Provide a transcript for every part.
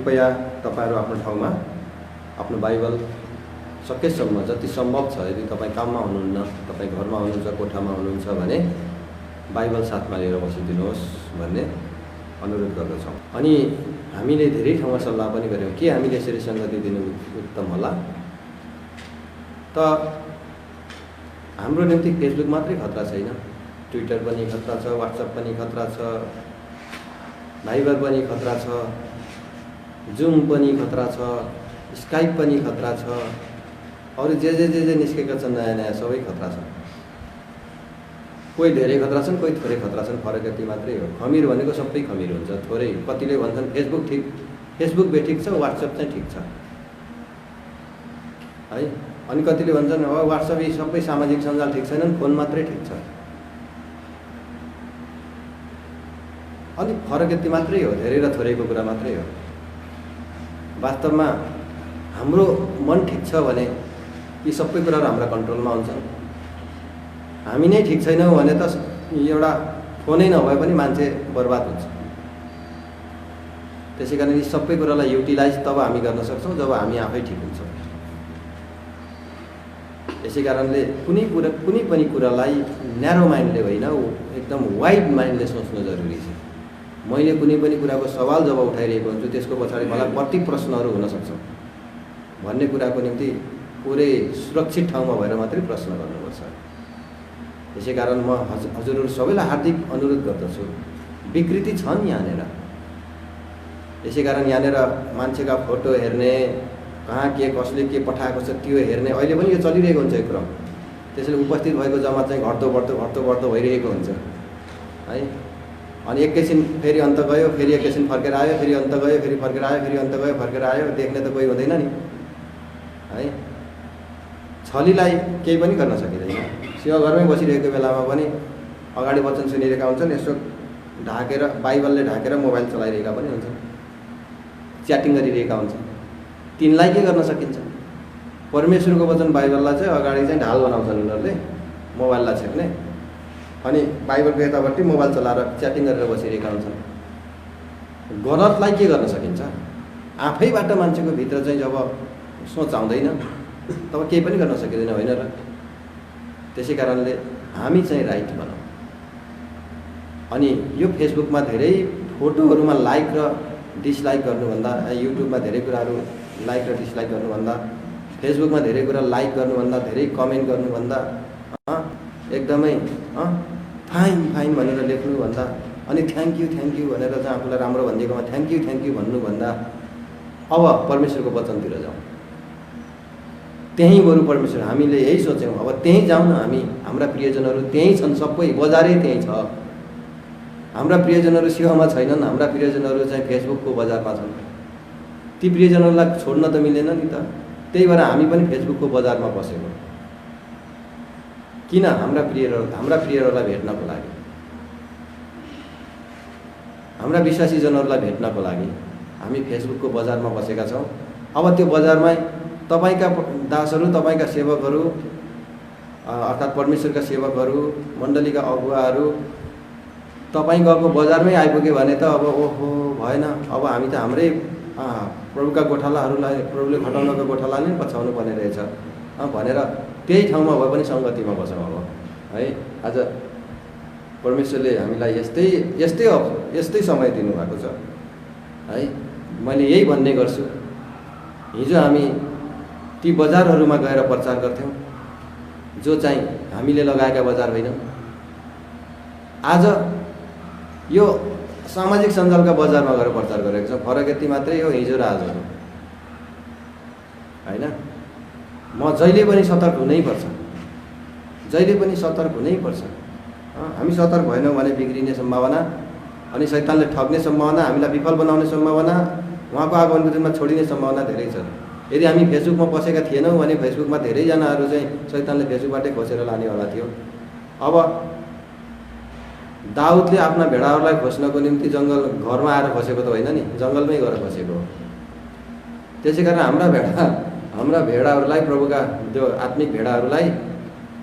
कृपया तपाईहरु आफ्नो ठाउँमा आफ्नो बाइबल सकेसम्म जति सम्भव छ, यदि तपाईँ काममा हुनुहुन्न, तपाईँ घरमा हुनुहुन्छ, कोठामा हुनुहुन्छ भने बाइबल साथमा लिएर बसिदिनुहोस् भन्ने अनुरोध गर्दछौँ। अनि हामीले धेरै ठाउँमा सल्लाह पनि गर्यौँ के हामीले यसरी संगति दिनु उत्तम होला। त हाम्रो निम्ति फेसबुक मात्रै खतरा छैन, ट्विटर पनि खतरा छ, व्हाट्सएप पनि खतरा छ, भाइबर पनि खतरा छ, जुम पनि खतरा छ, स्काइप पनि खतरा छ, अरू जे निस्केका छन् नयाँ नयाँ सबै खतरा छ। कोही धेरै खतरा छन्, कोही थोरै खतरा छन्, फरक यति मात्रै हो। खमीर भनेको सबै खमीर हुन्छ, थोरै कतिले भन्छन् फेसबुक बेठिक छ, व्हाट्सएप चाहिँ ठिक छ है। अनि कतिले भन्छन् अब व्हाट्सएप यी सबै सामाजिक सञ्जाल ठिक छैनन्, फोन मात्रै ठिक छ। अनि फरक यति मात्रै हो, धेरै र थोरैको कुरा मात्रै हो। वास्तवमा हाम्रो मन ठिक छ भने यी सबै कुराहरू हाम्रा कन्ट्रोलमा हुन्छन्। हामी नै ठिक छैनौँ भने त एउटा फोनै नभए पनि मान्छे बर्बाद हुन्छ। त्यसैकारण यी सबै कुरालाई युटिलाइज तब हामी गर्न सक्छौँ जब हामी आफै ठिक हुन्छौँ। यसै कारणले कुनै पनि कुरालाई न्यारो माइन्डले होइन, एकदम वाइड माइन्डले सोच्नु जरुरी छ। मैले कुनै पनि कुराको सवाल जब उठाइरहेको हुन्छु त्यसको पछाडि मलाई कति प्रश्नहरू हुन सक्छन् भन्ने कुराको निम्ति पुरै सुरक्षित ठाउँमा भएर मात्रै प्रश्न गर्नुपर्छ। यसै कारण म हजुरहरू सबैलाई हार्दिक अनुरोध गर्दछु, विकृति छन् यहाँनिर। यसै कारण यहाँनिर मान्छेका फोटो हेर्ने, कहाँ के कसले के पठाएको छ त्यो हेर्ने, अहिले पनि यो चलिरहेको हुन्छ यो क्रम। त्यसैले उपस्थित भएको जमात चाहिँ घट्दो बढ्दो भइरहेको हुन्छ है। अनि एकैछिन फेरि अन्त गयो, फेरि एकैछिन फर्केर आयो, फेरि अन्त गयो, फेरि फर्केर आयो, फेरि अन्त गयो, फर्केर आयो, देख्ने त कोही हुँदैन नि है। छलीलाई केही पनि गर्न सकिँदैन। सेवा घरमै बसिरहेको बेलामा पनि अगाडि वचन सुनिरहेका हुन्छन्, यसो ढाकेर बाइबलले ढाकेर मोबाइल चलाइरहेका पनि हुन्छन्, च्याटिङ गरिरहेका हुन्छन्। तिनलाई के गर्न सकिन्छ? परमेश्वरको वचन बाइबललाई चाहिँ अगाडि चाहिँ ढाल बनाउँछन् उनीहरूले, मोबाइललाई छेक्ने, अनि बाइबलको यतापट्टि मोबाइल चलाएर च्याटिङ गरेर बसिरहेका हुन्छन्। गलतलाई के गर्न सकिन्छ? आफैबाट मान्छेको भित्र चाहिँ जब सोच आउँदैन तब केही पनि गर्न सकिँदैन, होइन र? त्यसै कारणले हामी चाहिँ राइट बनाऊ। अनि यो फेसबुकमा धेरै फोटोहरूमा लाइक र डिसलाइक गर्नुभन्दा, युट्युबमा धेरै कुराहरू लाइक र डिसलाइक गर्नुभन्दा, फेसबुकमा धेरै कुरा लाइक गर्नुभन्दा, धेरै कमेन्ट गर्नुभन्दा, एकदमै फाइन भनेर लेख्नुभन्दा, अनि थ्याङ्क यू भनेर चाहिँ आफूलाई राम्रो भनिदिएकोमा थ्याङ्क यू भन्नुभन्दा अब परमेश्वरको वचनतिर जाउँ। त्यहीँ बरु परमेश्वर, हामीले यही सोच्यौँ अब त्यहीँ जाउँ न। हाम्रा प्रियजनहरू त्यहीँ छन्, सबै बजारै त्यहीँ छ। हाम्रा प्रियजनहरू सेवामा छैनन्, हाम्रा प्रियजनहरू चाहिँ फेसबुकको बजारमा छन्। ती प्रियजनहरूलाई छोड्न त मिलेन नि त। त्यही भएर हामी पनि फेसबुकको बजारमा बसेको। किन? हाम्रा प्रियहरूलाई भेट्नको लागि, हाम्रा विश्वासीजनहरूलाई भेट्नको लागि हामी फेसबुकको बजारमा बसेका छौँ। अब त्यो बजारमै तपाईँका दासहरू, तपाईँका सेवकहरू, अर्थात् परमेश्वरका सेवकहरू, मण्डलीका अगुवाहरू तपाईँ गएको बजारमै आइपुग्यो भने त अब ओहो भएन, अब हामी त हाम्रै प्रभुका गोठालाहरूलाई, प्रभुले खटाउनको गोठाला नै पछाउनु पर्ने रहेछ भनेर त्यही ठाउँमा भए पनि सङ्गतिमा बसौँ अब है। आज परमेश्वरले हामीलाई यस्तै समय दिनुभएको छ है। मैले यही भन्ने गर्छु, हिजो हामी ती बजारहरूमा गएर प्रचार गर्थ्यौँ जो चाहिँ हामीले लगाएका बजार होइन। आज यो सामाजिक सञ्जालका बजारमा गएर प्रचार गरेको छ। फरक यति मात्रै हो, हिजो र आज होइन। म जहिले पनि सतर्क हुनैपर्छ, जहिले पनि सतर्क हुनैपर्छ। हामी सतर्क भएनौँ भने बिग्रिने सम्भावना, अनि शैतानले ठग्ने सम्भावना, हामीलाई विफल बनाउने सम्भावना, उहाँको आगमनको दिनमा छोडिने सम्भावना धेरै छ। यदि हामी फेसबुकमा बसेका थिएनौँ भने फेसबुकमा धेरैजनाहरू चाहिँ शैतानले फेसबुकबाटै खोसेर लानेवाला थियो। अब दाउदले आफ्ना भेडाहरूलाई खोज्नको निम्ति घरमा आएर बसेको त होइन नि, जङ्गलमै गएर बसेको हो। त्यसै कारण हाम्रा भेडाहरूलाई, प्रभुका त्यो आत्मिक भेडाहरूलाई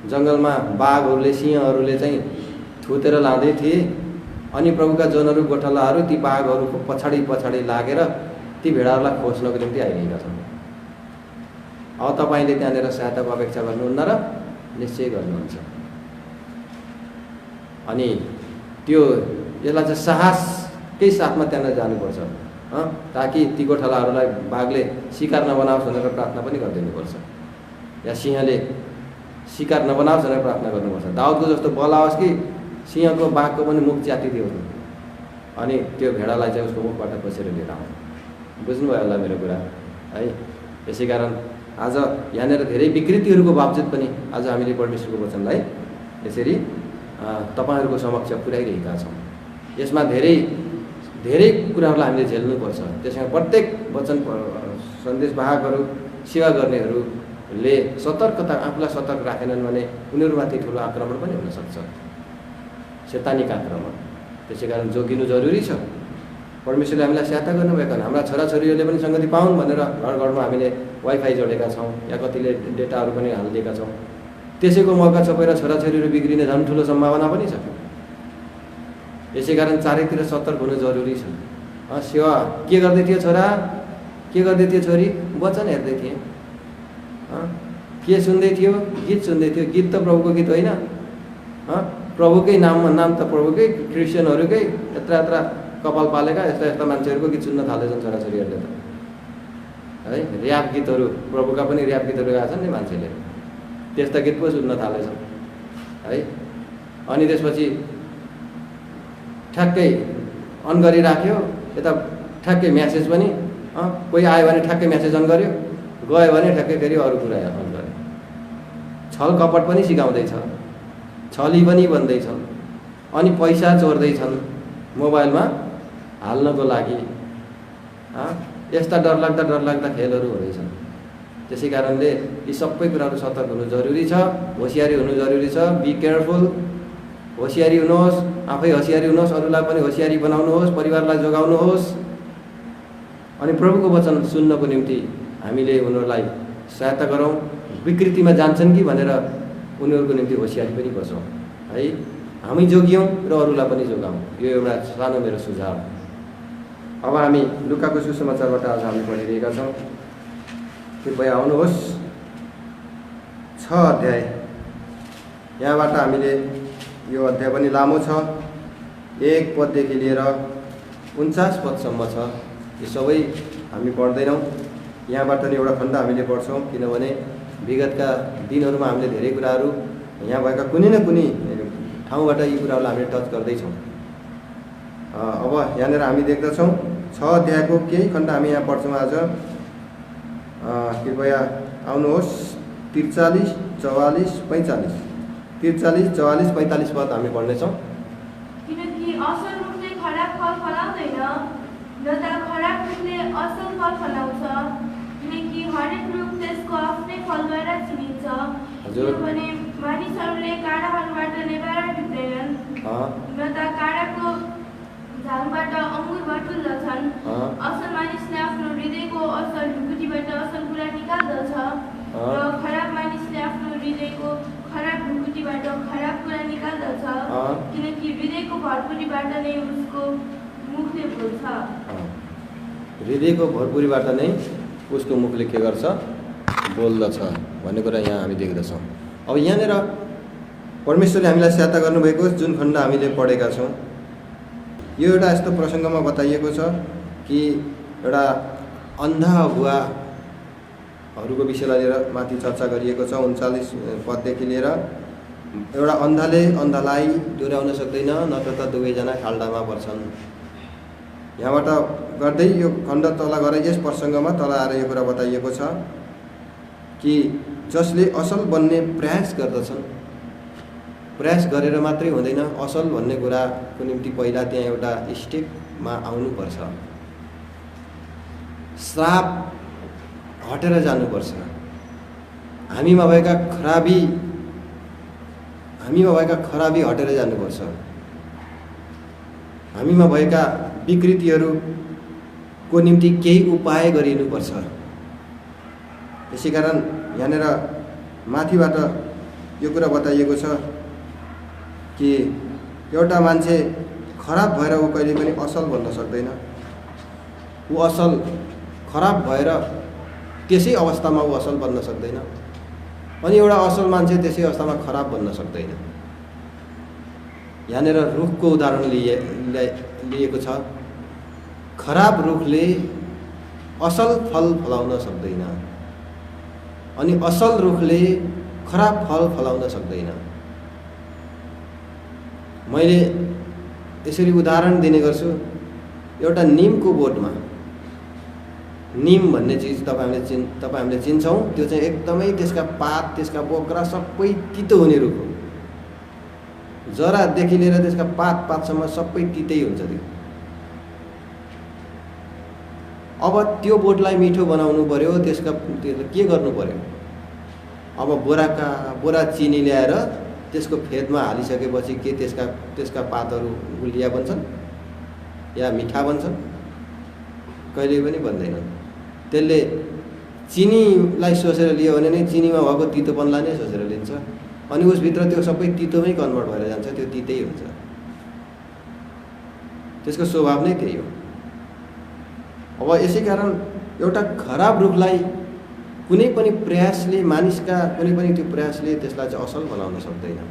जङ्गलमा बाघहरूले, सिंहहरूले चाहिँ थुतेर लाँदै थिए। अनि प्रभुका जनहरू, गोठालाहरू ती बाघहरूको पछाडि लागेर ती भेडाहरूलाई खोज्नको निम्ति आइरहेका छन्। अब तपाईँले त्यहाँनिर सहायताको अपेक्षा गर्नुहुन्न र निश्चय गर्नुहुन्छ। अनि त्यो यसलाई चाहिँ साहसकै साथमा त्यहाँ जानुपर्छ, ताकि ती गोठालाहरूलाई बाघले शिकार नबनाओस् भनेर प्रार्थना पनि गरिदिनुपर्छ, या सिंहले शिकार नबनाओस् भनेर प्रार्थना गर्नुपर्छ। दाउदको जस्तो बल आओस् कि सिंहको बाघको पनि मुख च्यातिदियो अनि त्यो भेडालाई चाहिँ उसको मुखबाट खोसेर लिएर आउँ। बुझ्नुभयो होला मेरो कुरा है। यसै कारण आज यहाँनिर धेरै विकृतिहरूको बावजुद पनि आज हामीले परमेश्वरको वचनलाई यसरी तपाईँहरूको समक्ष पुर्याइरहेका छौँ। यसमा धेरै धेरै कुराहरूलाई हामीले झेल्नुपर्छ। त्यसमा प्रत्येक वचन सन्देशवाहकहरू, सेवा गर्नेहरूले सतर्कता, आफूलाई सतर्क राखेनन् भने उनीहरूमाथि ठुलो आक्रमण पनि हुनसक्छ, शैतानिक आक्रमण। त्यसै कारण जोगिनु जरुरी छ। परमेश्वरले हामीलाई सहायता गर्नुभएको छ। हाम्रा छोराछोरीहरूले पनि सङ्गति पाउन् भनेर घर घरमा हामीले वाइफाई जोडेका छौँ, या कतिले डेटाहरू पनि हालिदिएका छौँ। त्यसैको मौका छोपेर छोराछोरीहरू बिग्रिने झन् ठुलो सम्भावना पनि छ। यसै कारण चारैतिर सतर्क हुनु जरुरी छ। सेवा के गर्दै थियो छोरा, के गर्दै थियो छोरी? वचन हेर्दै थिएँ। के सुन्दै थियो? गीत सुन्दै थियो। गीत त प्रभुको गीत होइन, प्रभुकै नाम त प्रभुकै, क्रिस्चियनहरूकै यत्र यत्र कपाल पालेका यस्ता यस्ता मान्छेहरूको गीत सुन्न थालेछन् छोराछोरीहरूले त है। ऱ्याप गीतहरू, प्रभुका पनि ऱ्याप गीतहरू गाएका छन् नि मान्छेले, त्यस्ता गीत पो सुन्न थालेछन् है। अनि त्यसपछि ठ्याक्कै अन गरिराख्यो, यता ठ्याक्कै म्यासेज पनि, कोही आयो भने ठ्याक्कै म्यासेज अन गर्यो, गयो भने ठ्याक्कै फेरि अरू कुरा अन गर्यो। छल कपट पनि सिकाउँदैछ, छली पनि भन्दैछन्, अनि पैसा चोर्दैछन् मोबाइलमा हाल्नको लागि। यस्ता डरलाग्दा खेलहरू हुँदैछन्। त्यसै कारणले यी सबै कुराहरू सतर्क हुनु जरुरी छ, होसियारी हुनु जरुरी छ। बी केयरफुल, होसियारी हुनुहोस्, आफै होसियारी हुनुहोस्, अरूलाई पनि होसियारी बनाउनुहोस्, परिवारलाई जोगाउनुहोस्। अनि प्रभुको वचन सुन्नको निम्ति हामीले उनीहरूलाई सहायता गरौँ। विकृतिमा जान्छन् कि भनेर उनीहरूको निम्ति होसियारी पनि बसौँ है। हामी जोगियौँ र अरूलाई पनि जोगाउँ। यो एउटा सानो मेरो सुझाव। अब हामी लुकाको सुसमाचारबाट आज हामी पढिरहेका छौँ। कृपया आउनुहोस्, 6 अध्याय। यहाँबाट हामीले, यो अध्याय पनि लामो छ, 1 पददेखि लिएर 49 पदसम्म छ। यो सबै हामी पढ्दैनौँ। यहाँबाट नि एउटा खण्ड हामीले पढ्छौँ, किनभने विगतका दिनहरूमा हामीले धेरै कुराहरू यहाँ भएका कुनै न कुनै ठाउँबाट यी कुराहरूलाई हामीले टच गर्दैछौँ। अब यहाँनिर हामी देख्दछौँ 6 अध्यायको केही खण्ड हामी यहाँ पढ्छौँ आज। कृपया आउनुहोस्, 43, 44, 45, 43, 44, 45 पद हामी पढ्नेछौँ। किनकि असल रुखले खराब फल फलाउँदैन, न त खराब रुखले असल फल फलाउँछ। किनकि हरेक रुख त्यसको आफ्नै फलद्वारा चिनिन्छ। किनभने मानिसहरूले काँडाहरूबाट नेभारा टिप्दैनन्, न त काँडाको झालबाट अङ्गुर बटुल्दछन्। असल मानिसले आफ्नो हृदयको असल ढुकुटीबाट असल कुरा निकाल्दछ, र खराब मानिसले आफ्नो हृदयको खराब ढुकुटीबाट खराब कुरा निकाल्दछ। किनकि हृदयको भरपुरीबाट नै उसको मुखले बोल्छ। हृदयको भरपुरीबाट नै उसको मुखले के गर्छ? बोल्दछ भन्ने कुरा यहाँ हामी देख्दछौँ। अब यहाँनिर परमेश्वरले हामीलाई सहायता गर्नुभएको जुन खण्ड हामीले पढेका छौँ, यो एउटा यस्तो प्रसङ्गमा बताइएको छ कि एउटा अन्धा अगुवाहरूको विषयलाई लिएर माथि चर्चा गरिएको छ। 39 पददेखि लिएर, एउटा अन्धाले अन्धालाई डोर्याउन सक्दैन, नत्र त दुवैजना खाल्डामा पर्छन्। यहाँबाट गर्दै यो खण्ड तल गएर यस प्रसङ्गमा तल आएर यो कुरा बताइएको छ कि जसले असल बन्ने प्रयास गर्दछन्, प्रयास गरेर मात्रै हुँदैन, असल भन्ने कुराको निम्ति पहिला त्यहाँ एउटा स्टेपमा आउनुपर्छ। श्राप हटेर जानुपर्छ। हामीमा भएका खराबी हटेर जानुपर्छ। हामीमा भएका विकृतिहरूको निम्ति केही उपाय गरिनुपर्छ। यसै कारण यहाँनिर माथिबाट यो कुरा बताइएको छ कि एउटा मान्छे खराब भएर ऊ कहिले पनि असल बन्न सक्दैन। ऊ असल खराब भएर त्यसै अवस्थामा ऊ असल बन्न सक्दैन, अनि एउटा असल मान्छे त्यसै अवस्थामा खराब बन्न सक्दैन। यहाँनिर रुखको उदाहरण लिएको छ। खराब रुखले असल फल फलाउन सक्दैन, अनि असल रुखले खराब फल फलाउन सक्दैन। मैले यसरी उदाहरण दिने गर्छु। एउटा निमको बोटमा, निम भन्ने चिज तपाईँ हामीले चिन्छौँ। त्यो चाहिँ एकदमै त्यसका पात, त्यसका बोक्रा सबै तितो हुने रुख हो। जरादेखि लिएर त्यसका पातसम्म सबै तितै हुन्छ त्यो। अब त्यो बोटलाई मिठो बनाउनु पर्यो, त्यसले के गर्नु पर्यो? अब बोरा चिनी ल्याएर त्यसको फेदमा हालिसकेपछि के त्यसका पातहरू गुलिया बन्छन् या मिठा बन्छन्? कहिले पनि बन्दैनन्। त्यसले चिनीलाई सोचेर लियो भने नै चिनीमा भएको तितोपनलाई नै सोचेर लिन्छ, अनि उसभित्र त्यो सबै तितोमै कन्भर्ट भएर जान्छ, त्यो तितै हुन्छ। त्यसको स्वभाव नै त्यही हो। अब यसै कारण एउटा खराब रुखलाई कुनै पनि प्रयासले, मानिसका कुनै पनि त्यो प्रयासले त्यसलाई चाहिँ असल बनाउन सक्दैन।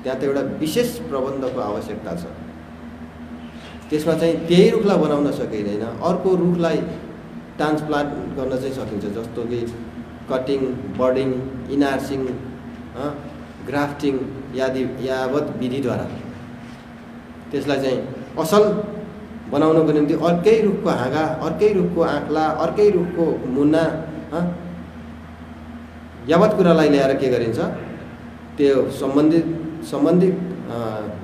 त्यहाँ त एउटा विशेष प्रबन्धको आवश्यकता छ। त्यसमा चाहिँ त्यही रुखलाई बनाउन सकिँदैन, अर्को रुखलाई ट्रान्सप्लान्ट गर्न चाहिँ सकिन्छ, जस्तो कि कटिङ, बर्डिङ, इनार्सिङ, ग्राफ्टिङ यावत विधिद्वारा त्यसलाई चाहिँ असल बनाउनको निम्ति अर्कै रुखको हाँगा, अर्कै रुखको आँखला, अर्कै रुखको मुन्ना, यावत कुरालाई ल्याएर के गरिन्छ? त्यो सम्बन्धित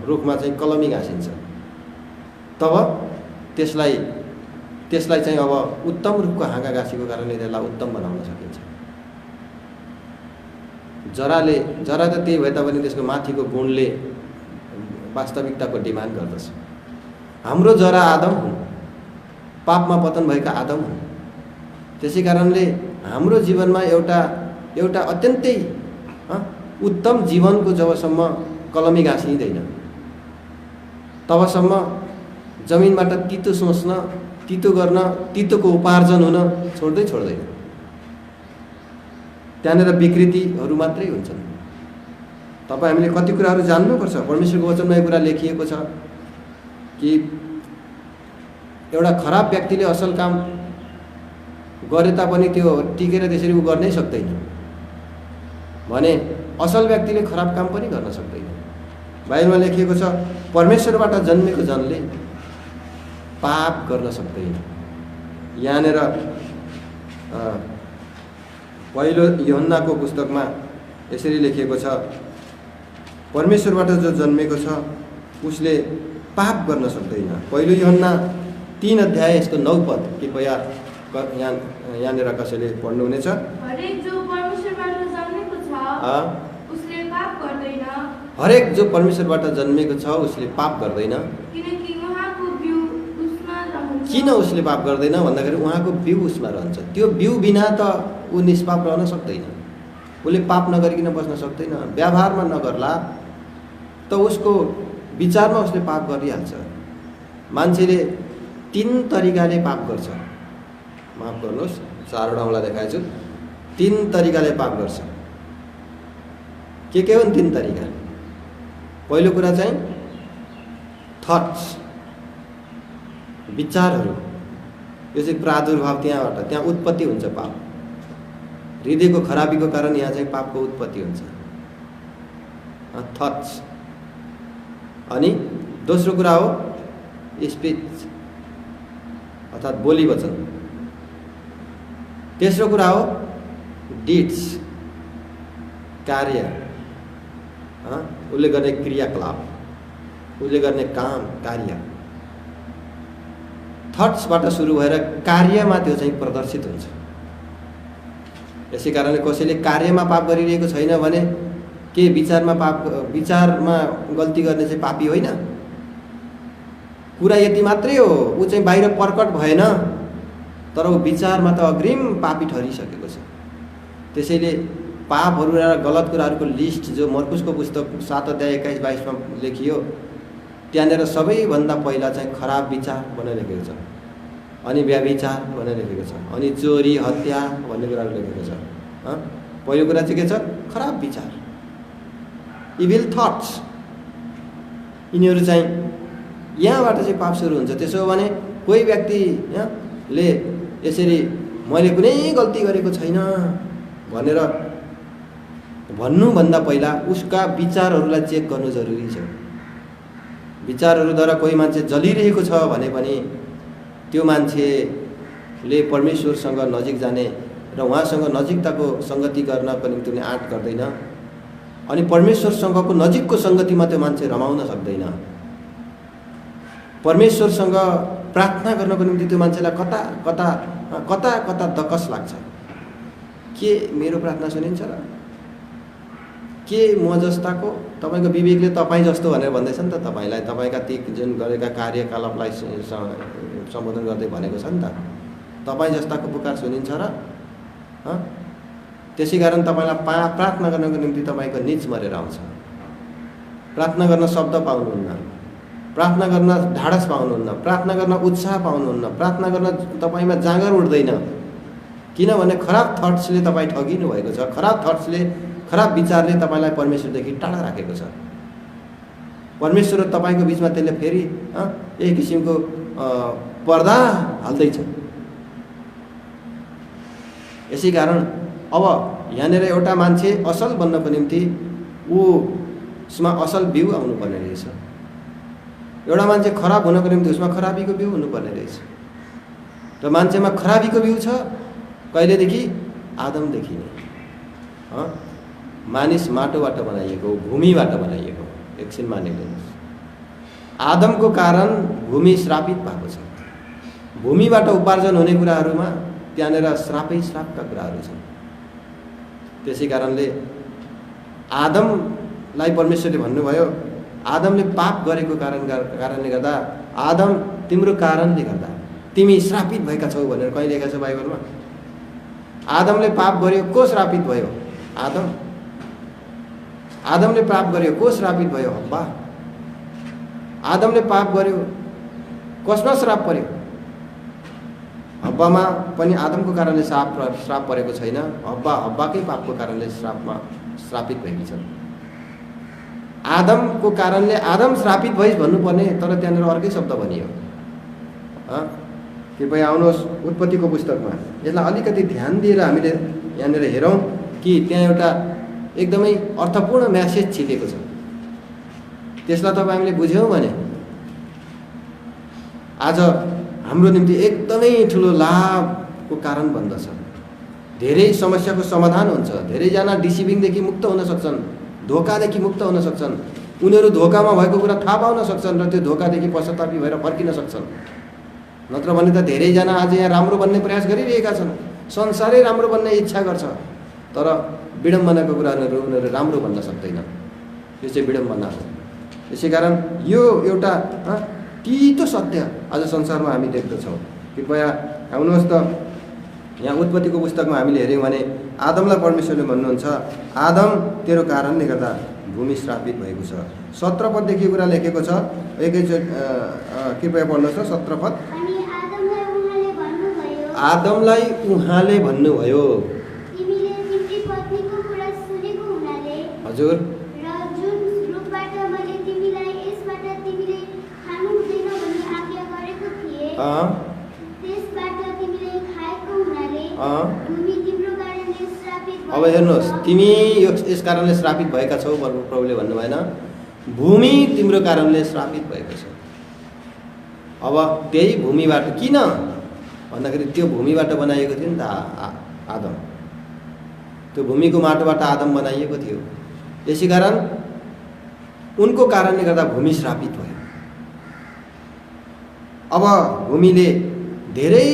रुखमा चाहिँ कलमी गाँसिन्छ। तब त्यसलाई चाहिँ अब उत्तम रुखको हाँगा गाँसेको कारणले त्यसलाई उत्तम बनाउन सकिन्छ। जरा त त्यही भए तापनि त्यसको माथिको गुणले वास्तविकताको डिमान्ड गर्दछ। हाम्रो जरा आदम हुन्, पापमा पतन भएका आदम हुन्। त्यसै कारणले हाम्रो जीवनमा एउटा अत्यन्तै उत्तम जीवनको जबसम्म कलमी गाँसिँदैन तबसम्म जमिनबाट तितो सोच्न, तितो गर्न, तितोको उपार्जन हुन छोड्दैन। त्यहाँनिर विकृतिहरू मात्रै हुन्छन्। हामीले कति कुराहरू जान्नुपर्छ। परमेश्वरको वचनमा यो कुरा लेखिएको छ कि एउटा खराब व्यक्तिले असल काम गरे तापनि त्यो टिकेर त्यसरी ऊ गर्नै सक्दैन भने असल व्यक्तिले खराब काम पनि गर्न सक्दैन। बाइबलमा लेखिएको छ परमेश्वरबाट जन्मेको जनले पाप गर्न सक्दैन। यहाँनिर पहिलो यूहन्नाको पुस्तकमा यसरी लेखिएको छ, परमेश्वरबाट जो जन्मेको छ उसले पाप गर्न सक्दैन। पहिलो यूहन्ना 3 अध्याय यसको 9 पद कृपया यहाँनिर कसैले पढ्नुहुनेछ? हरेक जो परमेश्वरबाट जन्मेको छ उसले पाप गर्दैन। हरेक जो परमेश्वरबाट जन्मेको छ उसले पाप गर्दैन। किनकि उहाँको बिउ उसमा रहन्छ। किन उसले पाप गर्दैन भन्दाखेरि उहाँको बिउ उसमा रहन्छ। त्यो बिउ बिना त ऊ निष्पाप रहन सक्दैन। उसले पाप नगरिकन बस्न सक्दैन। व्यवहारमा नगर्ला त उसको विचारमा उसले पाप गरिहाल्छ। मान्छेले 3 तरिकाले पाप गर्छ। माफ गर्नुहोस्, 4वटा मलाई देखाएछु। 3 तरिकाले पाप गर्छ। के हुन् 3 तरिका? पहिलो कुरा चाहिँ थट्स, विचारहरू। यो चाहिँ प्रादुर्भाव त्यहाँ उत्पत्ति हुन्छ पाप। हृदयको खराबीको कारण यहाँ चाहिँ पापको उत्पत्ति हुन्छ, थट्स। अनि दोस्रो कुरा हो स्पिच अर्थात् बोली वचन। तेस्रो कुरा हो डिड्स, कार्य, उसले गर्ने क्रियाकलाप, उसले गर्ने काम कार्य। थट्सबाट सुरु भएर कार्यमा त्यो चाहिँ प्रदर्शित हुन्छ। यसै कारणले कसैले कार्यमा पाप गरिरहेको छैन भने के विचारमा गल्ती गर्ने चाहिँ पापी होइन। कुरा यति मात्रै हो, ऊ चाहिँ बाहिर प्रकट भएन तर ऊ विचारमा त अग्रिम पापी ठहरिसकेको छ। त्यसैले पापहरू र गलत कुराहरूको लिस्ट जो मर्कुसको पुस्तक 7 अध्याय 21-22 लेखियो, त्यहाँनिर सबैभन्दा पहिला चाहिँ खराब विचार भनेर लेखेको छ। अनि व्यभिचार भनेर लेखेको छ, अनि चोरी हत्या भन्ने कुराहरू लेखेको छ। पहिलो कुरा चाहिँ के छ? खराब विचार, इभिल थट्स। यिनीहरू चाहिँ यहाँबाट चाहिँ पाप सुरु हुन्छ। त्यसो हो भने कोही व्यक्तिले यसरी मैले कुनै गल्ती गरेको छैन भनेर भन्नुभन्दा पहिला उसका विचारहरूलाई चेक गर्नु जरुरी छ। विचारहरूद्वारा कोही मान्छे जलिरहेको छ भने पनि त्यो मान्छेले परमेश्वरसँग नजिक जाने र उहाँसँग नजिकताको सङ्गति गर्नको निम्ति उनी आँट गर्दैन। अनि परमेश्वरसँगको नजिकको सङ्गतिमा त्यो मान्छे रमाउन सक्दैन। परमेश्वरसँग प्रार्थना गर्नको निम्ति त्यो मान्छेलाई कता कता कता कता दकस लाग्छ। के मेरो प्रार्थना सुनिन्छ र? के म जस्ताको? तपाईँको विवेकले तपाईँ जस्तो भनेर भन्दैछ नि त तपाईँलाई, तपाईँका ती जुन गरेका कार्यकलापलाई सम्बोधन गर्दै भनेको छ नि त। तपाईँ जस्ताको पुकार सुनिन्छ र? त्यसै कारण तपाईँलाई प्रार्थना गर्नको निम्ति तपाईँको निच मरेर आउँछ। प्रार्थना गर्न शब्द पाउनुहुन्न, प्रार्थना गर्न ढाडस पाउनुहुन्न, प्रार्थना गर्न उत्साह पाउनुहुन्न, प्रार्थना गर्न तपाईँमा जाँगर उठ्दैन। किनभने खराब थट्सले तपाईँ ठगिनु भएको छ। खराब विचारले तपाईँलाई परमेश्वरदेखि टाढा राखेको छ। परमेश्वर र तपाईँको बिचमा त्यसले फेरि एक किसिमको पर्दा हाल्दैछ। यसै कारण अब यहाँनिर एउटा मान्छे असल बन्नको निम्ति उसमा असल बिउ आउनुपर्ने रहेछ। एउटा मान्छे खराब हुनको निम्ति उसमा खराबीको बिउ हुनुपर्ने रहेछ। र मान्छेमा खराबीको बिउ छ कहिलेदेखि? आदमदेखि नै। मानिस माटोबाट बनाइएको, भूमिबाट बनाइएको। एकछिन मानिलिनुहोस्, आदमको कारण भूमि श्रापित भएको छ। भूमिबाट उपार्जन हुने कुराहरूमा त्यहाँनिर श्रापै श्रापका कुराहरू छन्। त्यसै कारणले आदमलाई परमेश्वरले भन्नुभयो, आदमले पाप गरेको कारणले गर्दा, आदम तिम्रो कारणले गर्दा तिमी श्रापित भएका छौ भनेर कहीँ लेखेको छ बाइबलमा? आदमले पाप गर्यो, को श्रापित भयो? आदमले पाप गर्यो, को श्रापित भयो? हब्बा। आदमले पाप गर्यो, कसमा श्राप पर्यो? हब्बामा पनि आदमको कारणले श्राप परेको छैन। हब्बाकै पापको कारणले श्रापित भएकी छन्। आदमको कारणले आदम श्रापित भइस् भन्नुपर्ने, तर त्यहाँनिर अर्कै शब्द भनियो। कृपया आउनुहोस् उत्पत्तिको पुस्तकमा। यसलाई अलिकति ध्यान दिएर हामीले यहाँनिर हेरौँ कि त्यहाँ एउटा एकदमै अर्थपूर्ण म्यासेज छिपेको छ। त्यसलाई तपाईँ हामीले बुझ्यौँ भने आज हाम्रो निम्ति एकदमै ठुलो लाभको कारण बन्दछ। धेरै समस्याको समाधान हुन्छ। धेरैजना डिसिभिङदेखि मुक्त हुन सक्छन्, धोकादेखि मुक्त हुन सक्छन्। उनीहरू धोकामा भएको कुरा थाहा पाउन सक्छन् र त्यो धोकादेखि पश्चातापी भएर फर्किन सक्छन्। नत्र भने त धेरैजना आज यहाँ राम्रो बन्ने प्रयास गरिरहेका छन्, संसारै राम्रो बन्ने इच्छा गर्छ, तर विडम्बनाको कुराहरू उनीहरू राम्रो बन्न सक्दैन। यो चाहिँ विडम्बना हो। यसै कारण यो एउटा तितो सत्य आज संसारमा हामी देख्दछौँ। कृपया आउनुहोस् त यहाँ उत्पत्तिको पुस्तकमा हामीले हेऱ्यौँ भने आदमलाई परमेश्वरले भन्नुहुन्छ, आदम तेरो कारणले गर्दा भूमि श्रापित भएको छ। 17 पददेखि कुरा लेखेको छ। एकैचोटि कृपया पढ्नुहोस् न 17 पद। आदमलाई उहाँले भन्नुभयो, हजुर, अब हेर्नुहोस्, तिमी यस कारणले श्रापित भएका छौ प्रभुले भन्नु भएन, भूमि तिम्रो कारणले श्रापित भएको छ। अब त्यही भूमिबाट, किन भन्दाखेरि त्यो भूमिबाट बनाइएको थियो नि त आदम। त्यो भूमिको माटोबाट आदम बनाइएको थियो। यसै कारण उनको कारणले गर्दा भूमि श्रापित भयो। अब भूमिले धेरै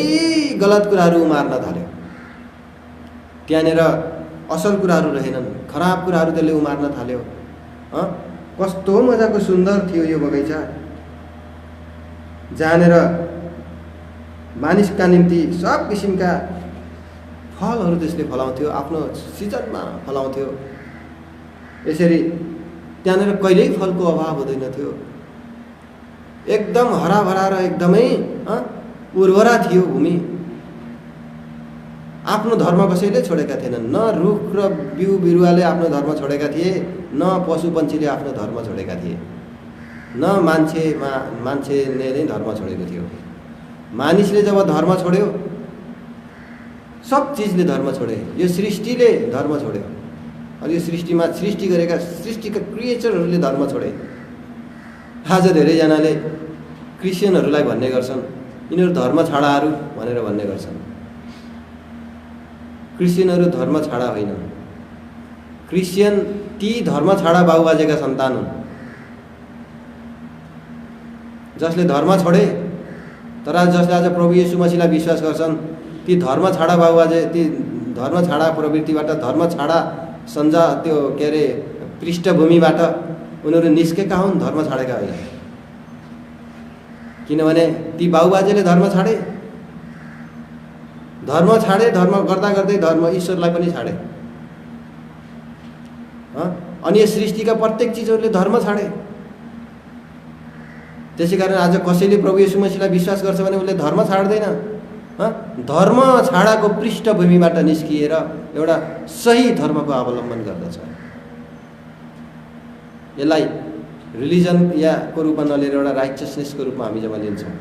गलत कुराहरू उमार्न थाल्यो। त्यहाँनिर असल कुराहरू रहेनन्, खराब कुराहरू त्यसले उमार्न थाल्यो। कस्तो मजाको सुन्दर थियो यो बगैँचा, जहाँनिर मानिसका निम्ति सब किसिमका फलहरू त्यसले फलाउँथ्यो, आफ्नो सिजनमा फलाउँथ्यो। यसरी त्यहाँनिर कहिल्यै फलको अभाव हुँदैन थियो। एकदम हराभरा र एकदमै उर्वरा थियो भूमि। आफ्नो धर्म कसैले छोडेका थिएनन्। न रुख र बिउ बिरुवाले आफ्नो धर्म छोडेका थिए, न पशु पन्छीले आफ्नो धर्म छोडेका थिए, न मान्छेले नै धर्म छोडेको थियो। मानिसले जब धर्म छोड्यो, सब चिजले धर्म छोडे। यो सृष्टिले धर्म छोड्यो। अनि यो सृष्टिमा सृष्टि गरेका सृष्टिका क्रिएचरहरूले धर्म छोडे। आज धेरैजनाले क्रिस्चियनहरूलाई भन्ने गर्छन्, यिनीहरू धर्म छाडाहरू भनेर भन्ने गर्छन्। क्रिस्चियनहरू धर्म छाडा होइनन्। क्रिस्चियन ती धर्म छाडा बाबुबाजेका सन्तान हुन् जसले धर्म छोडे, तर जसले आज प्रभु येशू मसीहलाई विश्वास गर्छन्, ती धर्म छाडा बाबुबाजे, ती धर्म छाडा प्रवृत्तिबाट, धर्म छाडा त्यो के अरे पृष्ठभूमिबाट उनीहरू निस्केका हुन्, धर्म छाडेका होइन। किनभने ती बाबुबाजेले धर्म छाडे, धर्म गर्दा गर्दै धर्म ईश्वरलाई पनि छाडे। अनि यस सृष्टिका प्रत्येक चिजहरूले धर्म छाडे। त्यसै कारण आज कसैले प्रभु येशू मसीहलाई विश्वास गर्छ भने उसले धर्म छाड्दैन। धर्म छाडाको पृष्ठभूमिबाट निस्किएर एउटा सही धर्मको अवलम्बन गर्दछ। यसलाई रिलिजन को रूपमा नलिएर एउटा राइचसनेसको रूपमा हामी जब लिन्छौँ,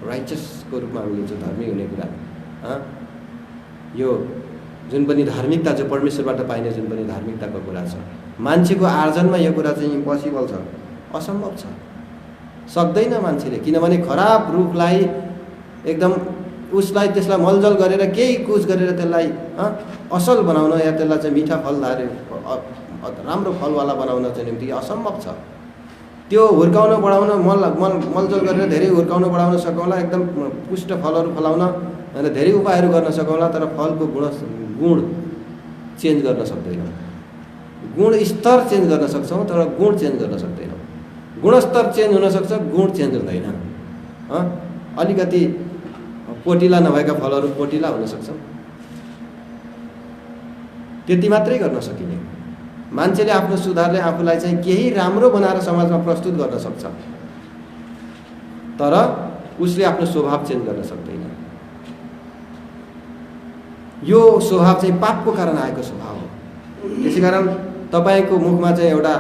राइचसको रूपमा हामी लिन्छौँ धर्मी हुने कुरा, यो जुन पनि धार्मिकता, जो परमेश्वरबाट पाइने जुन पनि धार्मिकताको कुरा छ, मान्छेको आर्जनमा यो कुरा चाहिँ इम्पोसिबल छ, असम्भव छ, सक्दैन मान्छेले। किनभने खराब रुखलाई एकदम त्यसलाई मलजल गरेर केही कुछ गरेर त्यसलाई असल बनाउन या त्यसलाई चाहिँ मिठा फलदार राम्रो फलवाला बनाउन चाहिँ निम्ति असम्भव छ। त्यो हुर्काउन बढाउन मलजल गरेर धेरै हुर्काउन बढाउन सकौँला, एकदम पुष्ट फलहरू फलाउन र धेरै उपायहरू गर्न सकौँला, तर फलको गुण चेन्ज गर्न सक्दैनौँ। गुण स्तर चेन्ज गर्न सक्छौँ तर गुण चेन्ज गर्न सक्दैनौँ। गुणस्तर चेन्ज हुनसक्छ, गुण चेन्ज हुँदैन। अलिकति पोटिला नभएका फलहरू पोटिला हुन सक्छन्, त्यति मात्रै गर्न सकिने। मान्छेले आफ्नो सुधारले आफूलाई चाहिँ केही राम्रो बनाएर समाजमा प्रस्तुत गर्न सक्छ, तर उसले आफ्नो स्वभाव चेन्ज गर्न सक्दैन। यो स्वभाव चाहिँ पापको कारण आएको स्वभाव हो। त्यसै कारण तपाईँको मुखमा चाहिँ एउटा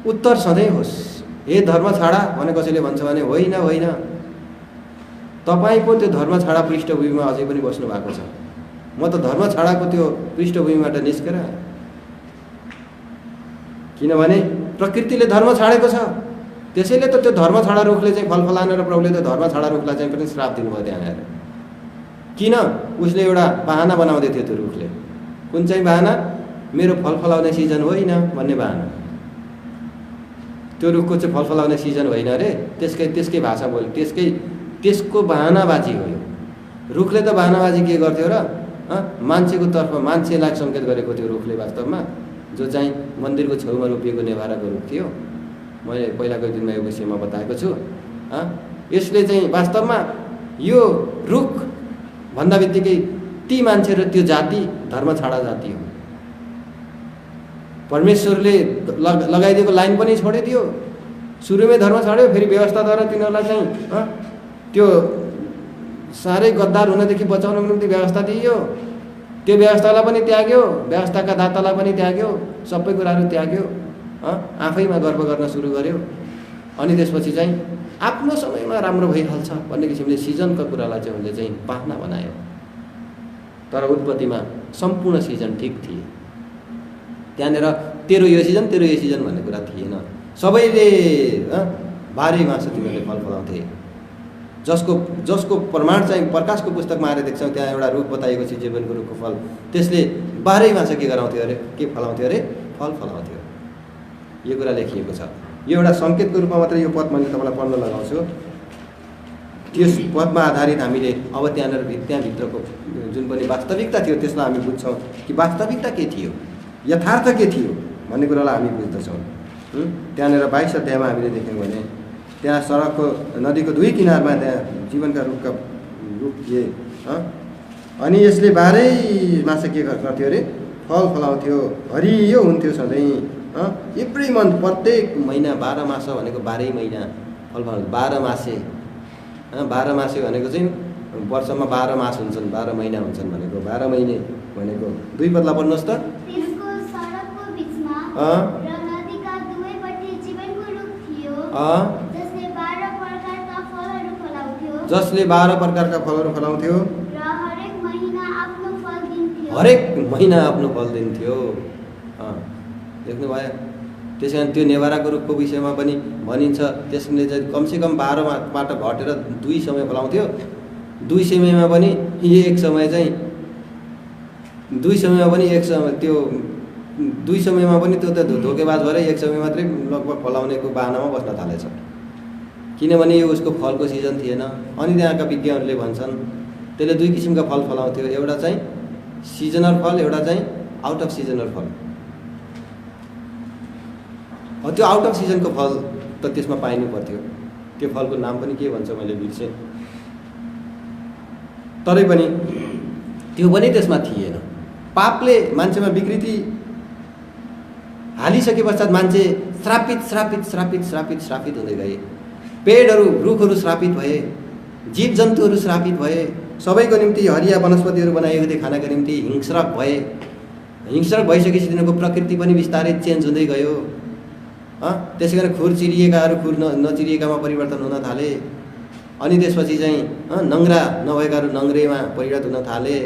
उत्तर सधैँ होस्, हे धर्म छाडा भने कसैले भन्छ भने होइन होइन, तपाईँ पो त्यो धर्म छाडा पृष्ठभूमिमा अझै पनि बस्नु भएको छ। म त धर्म छाडाको त्यो पृष्ठभूमिबाट निस्केर, किनभने प्रकृतिले धर्म छाडेको छ, त्यसैले त त्यो धर्म छाडा रुखले चाहिँ फल फलाएन र प्रभुले त्यो धर्म छाडा रुखलाई चाहिँ पनि श्राप दिनुभयो त्यहाँ आएर। किन? उसले एउटा बहाना बनाउँदै थियो त्यो रुखले। कुन चाहिँ बहाना? मेरो फल फलाउने सिजन होइन भन्ने बहाना। त्यो रुखको चाहिँ फल फलाउने सिजन होइन अरे, त्यसकै भाषा बोल्यो, त्यसको बहानाबाजी हो यो। रुखले त बहानाबाजी के गर्थ्यो र? मान्छेको तर्फ मान्छेलाई सङ्केत गरेको थियो रुखले वास्तवमा, जो चाहिँ मन्दिरको छेउमा रोपिएको नेभाराको रुख थियो। मैले पहिलाको दिनमा यो विषयमा बताएको छु। यसले चाहिँ वास्तवमा यो रुख भन्दा बित्तिकै ती मान्छे र त्यो जाति धर्म छाडा जाति हो। परमेश्वरले लगाइदिएको लाइन पनि छोडिदियो, सुरुमै धर्म छाड्यो, फेरि व्यवस्थाद्वारा तिनीहरूलाई चाहिँ त्यो साह्रै गद्दार हुनदेखि बचाउनको निम्ति व्यवस्था दिइयो। त्यो व्यवस्थालाई पनि त्याग्यो, व्यवस्थाका दातालाई पनि त्याग्यो, सबै कुराहरू त्याग्यो, आफैमा गर्व गर्न सुरु गर्यो। अनि त्यसपछि चाहिँ आफ्नो समयमा राम्रो भइहाल्छ भन्ने किसिमले सिजनको कुरालाई चाहिँ उनले चाहिँ बहाना बनायो। तर उत्पत्तिमा सम्पूर्ण सिजन ठिक थिए। त्यहाँनिर तेरो यो सिजन भन्ने कुरा थिएन। सबैले 12 मास तिमीहरूले फल फलाउँथे, जसको प्रमाण चाहिँ प्रकाशको पुस्तकमा आएर देख्छौँ। त्यहाँ एउटा रुख बताइएको छ, जीवनको रुखको फल, त्यसले 12 मास के गराउँथ्यो अरे, के फलाउँथ्यो अरे, फल फलाउँथ्यो। यो कुरा लेखिएको छ। यो एउटा सङ्केतको रूपमा मात्रै यो पद मैले तपाईँलाई पढ्न लगाउँछु। त्यस पदमा आधारित हामीले अब त्यहाँभित्रको जुन पनि वास्तविकता थियो त्यसलाई हामी बुझ्छौँ कि वास्तविकता के थियो, यथार्थ के थियो भन्ने कुरालाई हामी बुझ्दछौँ। त्यहाँनिर 22 अध्यायमा हामीले देख्यौँ भने त्यहाँ सडकको नदीको दुई किनारमा त्यहाँ जीवनका रुख थिए। अनि यसले 12 मास के गर्थ्यो अरे, फल फलाउँथ्यो, हरियो हुन्थ्यो सधैँ। एभ्री मन्थ, प्रत्येक महिना, 12 मास भनेको 12 महिना फल फलाउँथ्यो। 12 मासे भनेको चाहिँ वर्षमा 12 मास हुन्छन्, 12 महिना हुन्छन् भनेको 12 महिने भनेको 2 पल्ला पढ्नुहोस् त। त्यसको सडकको बिचमा अँ र नदीका दुवैपट्टि जीवनको रुख थियो, अँ जसले 12 प्रकारका फलहरू फलाउँथ्यो जसले 12 प्रकारका फलहरू फलाउँथ्यो र हरेक महिना आफ्नो फल दिन्थ्यो। हरेक महिना आफ्नो फल दिन्थ्यो। देख्नुभयो? त्यस कारण त्यो नेभाराको रुखको विषयमा पनि भनिन्छ, त्यसले चाहिँ कमसेकम 12बाट घटेर 2 समय फलाउँथ्यो। 2 समयमा पनि एक समय चाहिँ 2 समयमा पनि एक समय त्यो 2 समयमा पनि त्यो त धोकेबाज भएर एक समय मात्रै लगभग फलाउनेको बाहनामा बस्न थालेछ, किनभने यो उसको फलको सिजन थिएन। अनि त्यहाँका विज्ञहरूले भन्छन् त्यसले 2 किसिमका फल फलाउँथ्यो, एउटा चाहिँ सिजनल फल, एउटा चाहिँ आउट अफ सिजनल फल। त्यो आउट अफ सिजनको फल त त्यसमा पाइनु पर्थ्यो, त्यो फलको नाम पनि के भन्छ मैले बिर्सेँ, तरै पनि त्यो पनि त्यसमा थिएन। पापले मान्छेमा विकृति हालिसके पश्चात मान्छे श्रापित श्रापित श्रापित श्रापित श्रापित हुँदै गए। पेडहरू रुखहरू श्रापित भए, जीव जन्तुहरू श्रापित भए, सबैको निम्ति हरिया वनस्पतिहरू बनाइएको थिए खानाको निम्ति हिंस्रक भए। हिंस्रक भइसकेपछि तिनीहरूको प्रकृति पनि बिस्तारै चेन्ज हुँदै गयो। त्यसै कारण खुर चिरिएकाहरू खुर नचिरिएकामा परिवर्तन हुन थाले। अनि त्यसपछि चाहिँ नङ्ग्रा नभएकाहरू नङ्ग्रेमा परिणत हुन थाले।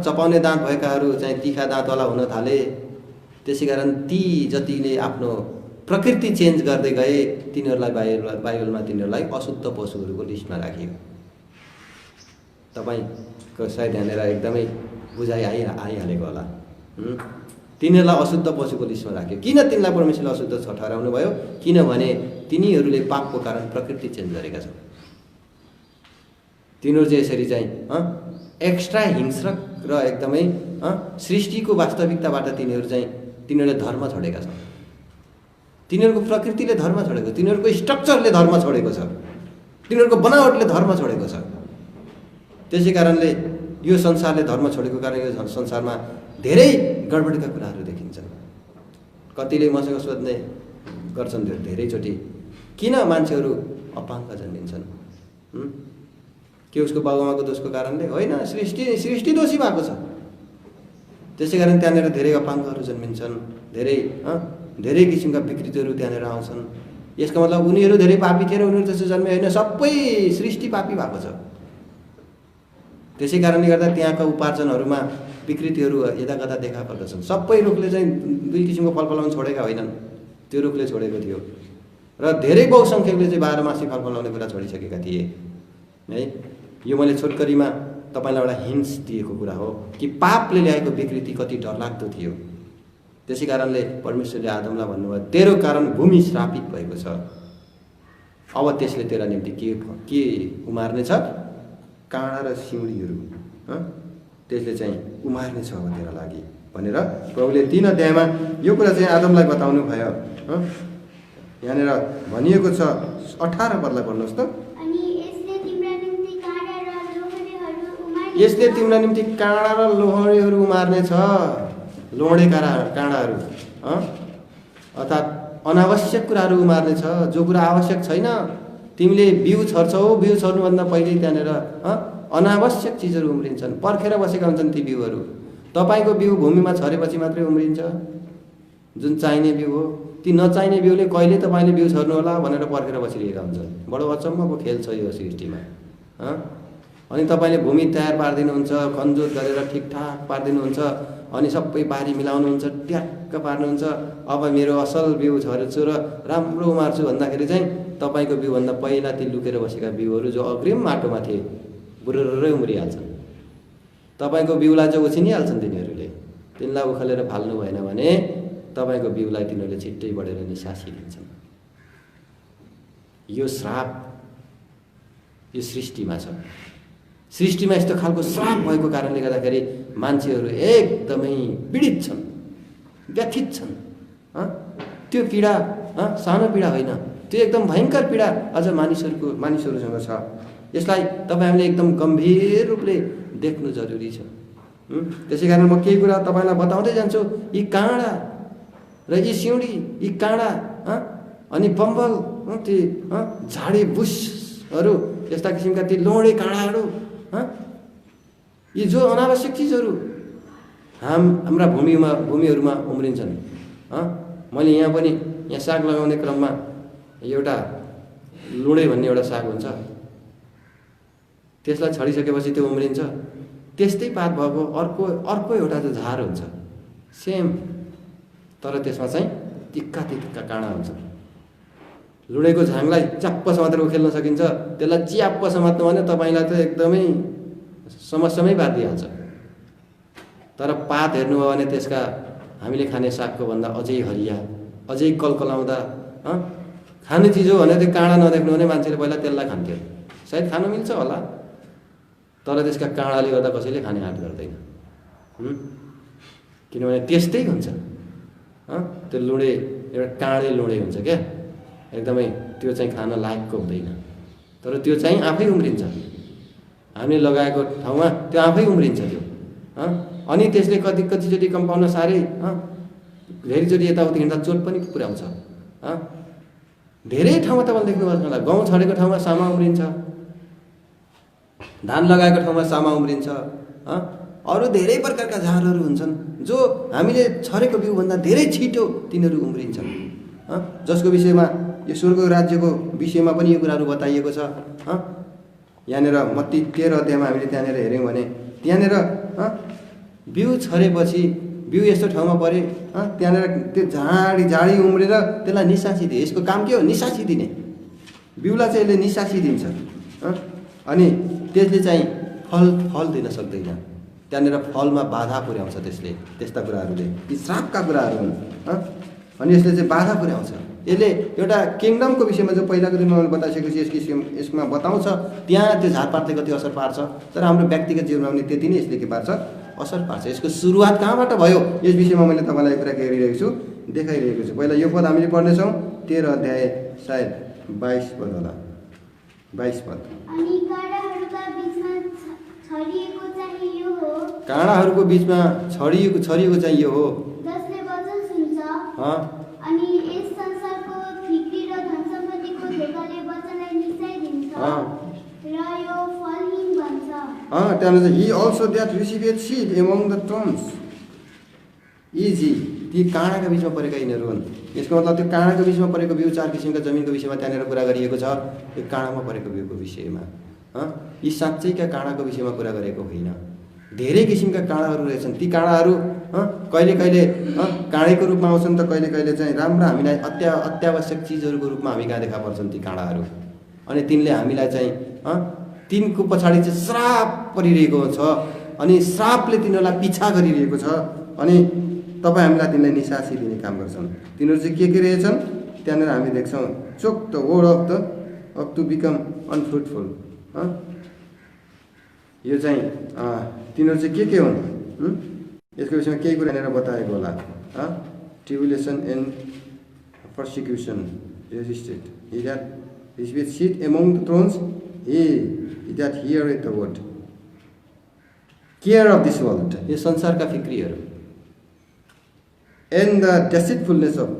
चपाउने दाँत भएकाहरू चाहिँ तिखा दाँतवाला हुन थाले। त्यसै कारण ती जतिले आफ्नो प्रकृति चेन्ज गर्दै गए तिनीहरूलाई बाइबलमा तिनीहरूलाई अशुद्ध पशुहरूको लिस्टमा राखियो। तपाईँको सायद यहाँनिर एकदमै बुझाइ आइहालेको होला। तिनीहरूलाई अशुद्ध पशुको लिस्टमा राख्यो। किन तिनीलाई परमेश्वरले अशुद्ध ठहराउनु भयो? किनभने तिनीहरूले पापको कारण प्रकृति चेन्ज गरेका छन्। तिनीहरू चाहिँ यसरी चाहिँ एक्स्ट्रा हिंस्रक र एकदमै सृष्टिको वास्तविकताबाट तिनीहरूले धर्म छोडेका छन्। तिनीहरूको प्रकृतिले धर्म छोडेको, तिनीहरूको स्ट्रक्चरले धर्म छोडेको छ, तिनीहरूको बनावटले धर्म छोडेको छ। त्यसै कारणले यो संसारले धर्म छोडेको कारण यो संसारमा धेरै गडबडीका कुराहरू देखिन्छन्। कतिले मसँग सोध्ने गर्छन् धेरैचोटि, किन मान्छेहरू अपाङ्ग जन्मिन्छन्? के उसको बाबुआमाको दोषको कारणले? होइन, सृष्टि दोषी भएको छ। त्यसै कारण त्यहाँनिर धेरै अपाङ्गहरू जन्मिन्छन्, धेरै किसिमका विकृतिहरू त्यहाँनिर आउँछन्। यसको मतलब उनीहरू धेरै पापी थिए र उनीहरू त्यसो जन्मे होइन, सबै सृष्टि पापी भएको छ। त्यसै कारणले गर्दा त्यहाँका उपार्जनहरूमा विकृतिहरू यताकता देखा पर्दछन्। सबै रुखले चाहिँ 2 किसिमको फल फलाउन छोडेका होइनन्, त्यो रुखले छोडेको थियो। र धेरै बहुसङ्ख्यकले चाहिँ 12 मासी फल फलाउने कुरा छोडिसकेका थिए है। यो मैले छोटकरीमा तपाईँलाई एउटा हिन्ट्स दिएको कुरा हो कि पापले ल्याएको विकृति कति डरलाग्दो थियो। त्यसै कारणले परमेश्वरले आदमलाई भन्नुभयो, तेरो कारण भूमि श्रापित भएको छ, अब त्यसले तेरा निम्ति के उमार्नेछ? काँडा र सिउँडीहरू त्यसले चाहिँ उमार्नेछ अब तेरा लागि भनेर प्रभुले 3 अध्यायमा यो कुरा चाहिँ आदमलाई बताउनु भयो। यहाँनिर भनिएको छ 18 पदलाई पढ्नुहोस् त। यसले तिम्रा निम्ति काँडा र लोहडेहरू उमार्नेछ, लोहडे काँडाहरू अर्थात् अनावश्यक कुराहरू उमार्नेछ। जो कुरा आवश्यक छैन, तिमीले बिउ छर्छौ, बिउ छर्नुभन्दा पहिले त्यहाँनिर अनावश्यक चिजहरू उम्रिन्छन्, पर्खेर बसेका हुन्छन् ती बिउहरू। तपाईँको बिउ भूमिमा छरेपछि मात्रै उम्रिन्छ, जुन चाहिने बिउ हो। ती नचाहिने बिउले कहिले तपाईँले बिउ छर्नु होला भनेर पर्खेर बसिरहेका हुन्छन्। बडो अचम्मको खेल छ यो सृष्टिमा। अनि तपाईँले भूमि तयार पारिदिनुहुन्छ, खनजोत गरेर ठिकठाक पारिदिनुहुन्छ, अनि सबै बारी मिलाउनुहुन्छ, ट्याक्क पार्नुहुन्छ। अब मेरो असल बिउ छर्छु र राम्रो उमार्छु भन्दाखेरि चाहिँ तपाईँको बिउभन्दा पहिला ती लुकेर बसेका बिउहरू जो अग्रिम माटोमा थिए बुरुरै उम्रिहाल्छन्। तपाईँको बिउलाई चाहिँ उछिनिहाल्छन् तिनीहरूले। तिनलाई उखालेर फाल्नु भएन भने तपाईँको बिउलाई तिनीहरूले छिट्टै बढेर निसासिदिन्छन्। यो श्राप यो सृष्टिमा छ। सृष्टिमा यस्तो खालको श्राप भएको कारणले गर्दाखेरि मान्छेहरू एकदमै पीडित छन्, व्यथित छन्। त्यो पीडा सानो पीडा होइन, त्यो एकदम भयङ्कर पीडा अझ मानिसहरूसँग छ। यसलाई तपाईँहरूले एकदम गम्भीर रूपले देख्नु जरुरी छ। त्यसै कारण म केही कुरा तपाईँलाई बताउँदै जान्छु। यी काँडा र यी सिउँडी, यी काँडा अनि बम्बल, ती झाडी बुसहरू, यस्ता किसिमका ती लोहडे काँडाहरू यी जो अनावश्यक चिजहरू हाम्रा भूमिहरूमा उम्रिन्छन्। मैले यहाँ पनि यहाँ साग लगाउने क्रममा एउटा लुडे भन्ने एउटा साग हुन्छ, त्यसलाई छडिसकेपछि त्यो उम्रिन्छ। त्यस्तै पात भएको अर्को एउटा चाहिँ झार हुन्छ सेम, तर त्यसमा चाहिँ तिक्का काँडा हुन्छ। लुडेको झाङलाई च्याप्प समातेर उखेल्न सकिन्छ, त्यसलाई च्याप्प समात्नु भने तपाईँलाई त एकदमै समस्यामै पारिदिइहाल्छ। तर पात हेर्नुभयो भने त्यसका हामीले खाने सागको भन्दा अझै हरिया, अझै कलकलाउँदा खाने चिज हो भने त्यो काँडा नदेख्नु भने मान्छेले पहिला त्यसलाई खान्थ्यो। सायद खानु मिल्छ होला, तर त्यसका काँडाले गर्दा कसैले खाने आँट गर्दैन, किनभने त्यस्तै हुन्छ। त्यो लुडे एउटा काँडे लुडे हुन्छ क्या, एकदमै त्यो चाहिँ खान लायकको हुँदैन, तर त्यो चाहिँ आफै उम्रिन्छ। हामीले लगाएको ठाउँमा त्यो आफै उम्रिन्छ त्यो। अनि त्यसले कतिचोटि कम्पाउन साह्रै धेरैचोटि यताउति हिँड्दा चोट पनि पुर्याउँछ। धेरै ठाउँमा तपाईँले देख्नुभएको होला, गहुँ छरेको ठाउँमा सामा उम्रिन्छ, धान लगाएको ठाउँमा सामा उम्रिन्छ। अरू धेरै प्रकारका झारहरू हुन्छन् जो हामीले छरेको बिउभन्दा धेरै छिटो तिनीहरू उम्रिन्छन्, जसको विषयमा यो स्वर्ग राज्यको विषयमा पनि यो कुराहरू बताइएको छ। यहाँनिर मत्ती 13 अध्यायमा हामीले त्यहाँनिर हेऱ्यौँ भने त्यहाँनिर बिउ छरेपछि बिउ यस्तो ठाउँमा परे, त्यहाँनिर त्यो झाडी उम्रेर त्यसलाई निसासी दिए। यसको काम के हो? निसासी दिने। बिउलाई चाहिँ यसले निसासी दिन्छ, अनि त्यसले चाहिँ फल दिन सक्दैन। त्यहाँनिर फलमा बाधा पुर्याउँछ त्यसले, त्यस्ता कुराहरूले यी श्रापका कुराहरू हुन्। अनि यसले चाहिँ बाधा पुर्याउँछ। यसले एउटा किङडमको विषयमा जो पहिलाको दिनमा मैले बताइसकेपछि यसमा बताउँछ, त्यहाँ त्यो झारपातले कति असर पार्छ, तर हाम्रो व्यक्तिगत जीवनमा पनि त्यति नै यसले के पार्छ? असर पार्छ। यसको सुरुवात कहाँबाट भयो यस विषयमा मैले तपाईँलाई कुरा गरिरहेको छु, देखाइरहेको छु। पहिला यो पद हामीले पढ्नेछौँ, 13 अध्याय सायद 22 पद होला, 22 पद। काँडाहरूको बिचमा छरिएको चाहिँ यो हो जसले वचन सुन्छ, अनि यस संसारको फिक्री र धनसम्पत्तिको धोकाले वचनलाई निसाइदिन्छ र यो फलहीन बन्छ। त्यहाँनिर he also that received seed among the thorns easy, ती काँडाका बिचमा परेका यिनीहरू हुन्। यसको मतलब त्यो काँडाको बिचमा परेको बिउ 4 किसिमका जमिनको विषयमा त्यहाँनिर कुरा गरिएको छ। यो काँडामा परेको बिउको विषयमा, यी साँच्चैका काँडाको विषयमा कुरा गरेको होइन। धेरै किसिमका काँडाहरू रहेछन्। ती काँडाहरू कहिले कहिले काँडैको रूपमा आउँछन्, त कहिले कहिले चाहिँ राम्रा हामीलाई अत्यावश्यक चिजहरूको रूपमा हामी कहाँ देखा पर्छन् ती काँडाहरू। अनि तिनले हामीलाई चाहिँ तिनको पछाडि चाहिँ श्राप परिरहेको छ, अनि श्रापले तिनीहरूलाई पिछा गरिरहेको छ, अनि तपाईँ हामीलाई तिनलाई निसासी दिने काम गर्छन्। तिनीहरू चाहिँ के रहेछन् त्यहाँनिर हामी देख्छौँ, choke the word of to become unfruitful. यो चाहिँ तिनीहरू चाहिँ के हुन् यसको विषयमा केही कुरा यहाँनिर बताएको होला। Tribulation and persecution resisted, he that receiveth seed among the thorns, he that heareth the word, care of this world, यो संसारका फिक्रीहरू, and the deceitfulness of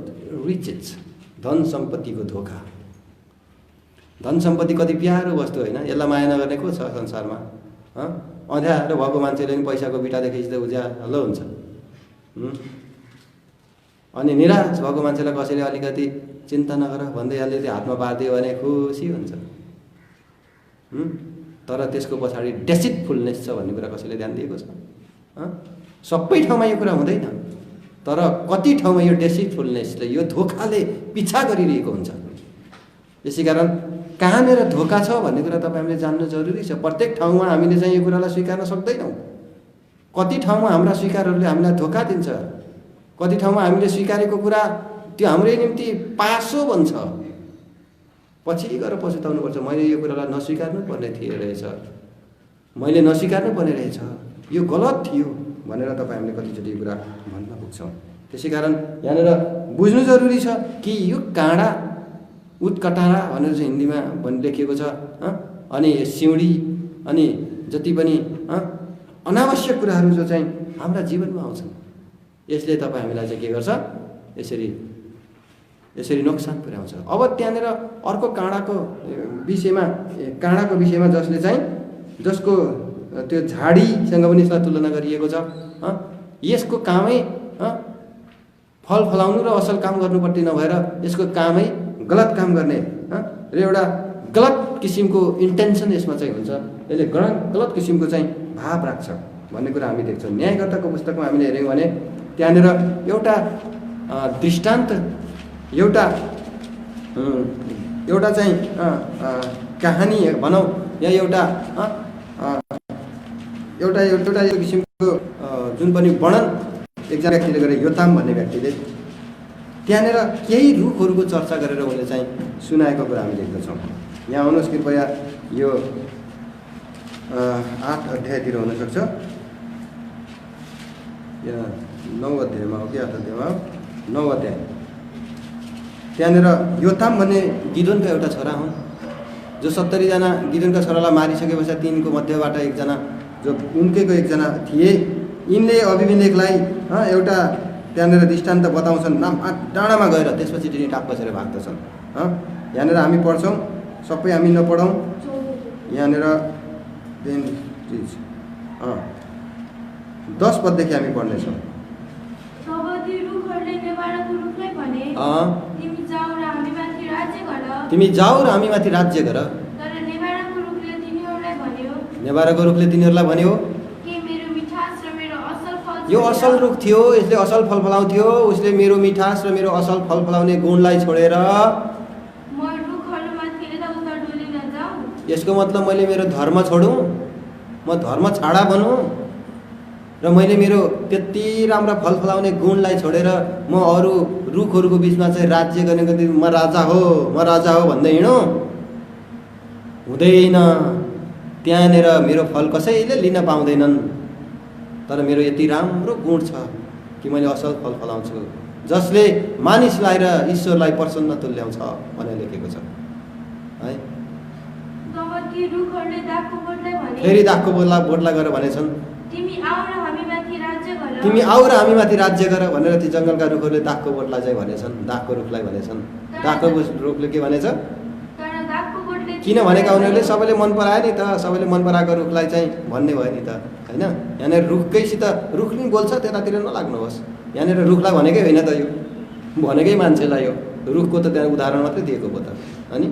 riches, धन सम्पत्तिको धोका। धन सम्पत्ति कति प्यारो वस्तु होइन, यसलाई माया नगर्ने को छ संसारमा? अँध्यारो भएको मान्छेले पनि पैसाको बिटा देखेपछि त उज्यालो हुन्छ। अनि निराश भएको मान्छेलाई कसैले अलिकति चिन्ता नगर भन्दै हाल्यो, त्यो हातमा पारिदियो भने खुसी हुन्छ। तर त्यसको पछाडि डेसिटफुलनेस छ भन्ने कुरा कसैले ध्यान दिएको छ? सबै ठाउँमा यो कुरा हुँदैन, तर कति ठाउँमा यो डेसिटफुलनेसले, यो धोकाले पिछा गरिरहेको हुन्छ। यसै कारण कहाँनिर धोका छ भन्ने कुरा तपाईँ हामीले जान्नु जरुरी छ। प्रत्येक ठाउँमा हामीले चाहिँ यो कुरालाई स्वीकार्न सक्दैनौँ। कति ठाउँमा हाम्रा स्वीकारहरूले हामीलाई धोका दिन्छ, कति ठाउँमा हामीले स्वीकारेको कुरा त्यो हाम्रै निम्ति पासो बन्छ, पछि गएर पछुताउनुपर्छ। मैले यो कुरालाई नस्वीकार्नु पर्ने रहेछ, मैले नस्वीकार्नु पर्ने रहेछ, यो गलत थियो भनेर तपाईँ हामीले कतिचोटि यो कुरा भन्न पुग्छौँ। त्यसै कारण यहाँनिर बुझ्नु जरुरी छ कि यो काँडा उत्कटारा भनेर चाहिँ हिन्दीमा लेखिएको छ, अनि सिउँडी अनि जति पनि अनावश्यक कुराहरू जो चाहिँ हाम्रा जीवनमा आउँछन्, यसले तपाईँ हामीलाई चाहिँ के गर्छ? यसरी नोक्सान पुर्याउँछ। अब त्यहाँनिर अर्को काँडाको विषयमा जसले चाहिँ जसको त्यो झाडीसँग पनि यसलाई तुलना गरिएको छ। यसको कामै फल फलाउनु र असल काम गर्नुपर्ने नभएर यसको कामै गलत काम गर्ने र एउटा गलत किसिमको इन्टेन्सन यसमा चाहिँ हुन्छ। यसले गलत किसिमको चाहिँ भाव राख्छ भन्ने कुरा हामी देख्छौँ। न्यायकर्ताको पुस्तकमा हामीले हेऱ्यौँ भने त्यहाँनिर एउटा दृष्टान्त, एउटा चाहिँ कहानी भनौँ या एउटा किसिमको जुन पनि वर्णन एकजना व्यक्तिले गरे, योताम भन्ने व्यक्तिले त्यहाँनिर केही रुखहरूको चर्चा गरेर उनले चाहिँ सुनाएको कुरा हामी देख्दछौँ। यहाँ आउनुहोस् कृपया, यो 8 अध्यायतिर हुनसक्छ, यहाँ 9 अध्यायमा हो कि 8 अध्यायमा हो, 9 अध्याय। त्यहाँनिर योताम भन्ने गिदोनका एउटा छोरा हुन्, जो 70 जना गिदोनका छोरालाई मारिसके पश्चात तिनको मध्यबाट एकजना जो उनकैको एकजना थिए, यिनले अभिमेलेखलाई एउटा त्यहाँनिर दृष्टान्त बताउँछन्, डाँडामा गएर त्यसपछि तिनी टाप बसेर भाग्दछन्। यहाँनिर हामी पढ्छौँ, सबै हामी नपढौँ, यहाँनिर 10 पददेखि हामी पढ्नेछौँ। तिमी जाऊ र हामीमाथि राज्य गर। नेभाराको रुखले तिनीहरूलाई भन्यो, यो असल रुख थियो, यसले असल फल फलाउँथ्यो, उसले मेरो मिठास र मेरो असल फल फलाउने गुणलाई छोडेर, यसको मतलब मैले मेरो धर्म छोडौँ, म धर्म छाडा बनौँ र मैले मेरो त्यति राम्रा फल फलाउने गुणलाई छोडेर म अरू रुखहरूको बिचमा चाहिँ राज्य गर्ने गरी म राजा हो भन्दै हिँडौँ? हुँदैन। त्यहाँनिर मेरो फल कसैले लिन पाउँदैनन्, तर मेरो यति राम्रो गुण छ कि मैले असल फल फलाउँछु, जसले मानिसलाई र ईश्वरलाई प्रसन्न तुल्याउँछ भनेर लेखेको छ है। फेरि दागको बोटलाई गरेर भनेछन्, तिमी आऊ र हामीमाथि राज्य गर भनेर ती जङ्गलका रुखहरूले दागको बोटलाई चाहिँ भनेछन्, दागको रुखलाई भनेछन्। दागको रुखले के भनेछ? किन भनेका उनीहरूले सबैले मन परायो नि त, सबैले मन पराएको रुखलाई चाहिँ भन्ने भयो नि त, होइन? यहाँनिर रुखकैसित रुखले बोल्छ, त्यतातिर नलाग्नुहोस्। यहाँनिर रुखलाई भनेकै होइन त, यो भनेकै मान्छेलाई, यो रुखको त त्यहाँ उदाहरण मात्रै दिएको भयो त। अनि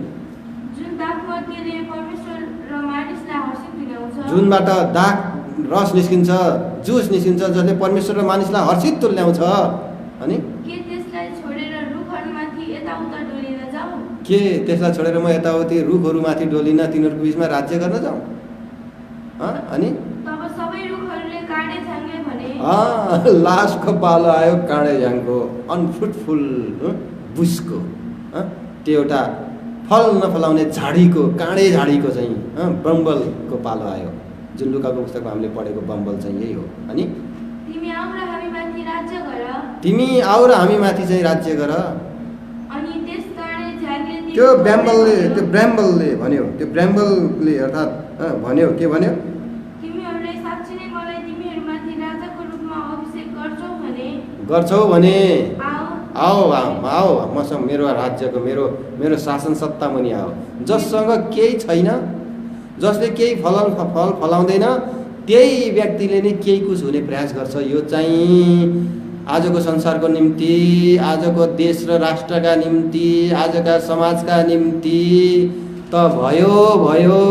जुनबाट दाग रस निस्किन्छ, जुस निस्किन्छ, जसले परमेश्वर र मानिसलाई हर्षित तुल्याउँछ। अनि के त्यसलाई छोडेर म यताउति रुखहरूमाथि डोलिन, तिनीहरूको बिचमा राज्य गर्न जाउँ? अनि लासको पालो आयो, काँडे झ्याङको, अनफ्रुटफुल बुसको, त्यो एउटा फल नफलाउने झाडीको, काँडे झाडीको चाहिँ बम्बलको पालो आयो। जुन लुकाको पुस्तकमा हामीले पढेको बम्बल चाहिँ यही हो। अनि तिमी आऊ र हामीमाथि चाहिँ राज्य गर। त्यो ब्राम्बलले भन्यो, त्यो ब्राम्बलले अर्थात् भन्यो, के भन्यो? गर्छौ भने आओ मसँग, मेरो राज्यको, मेरो शासन सत्ता मुनि आओ। जससँग केही छैन, जसले केही फल फलाउँदैन, त्यही व्यक्तिले नै केही कुछ हुने प्रयास गर्छ। यो चाहिँ आजको संसारको निम्ति, आजको देश र राष्ट्रका निम्ति, आजका समाजका निम्ति त भयो,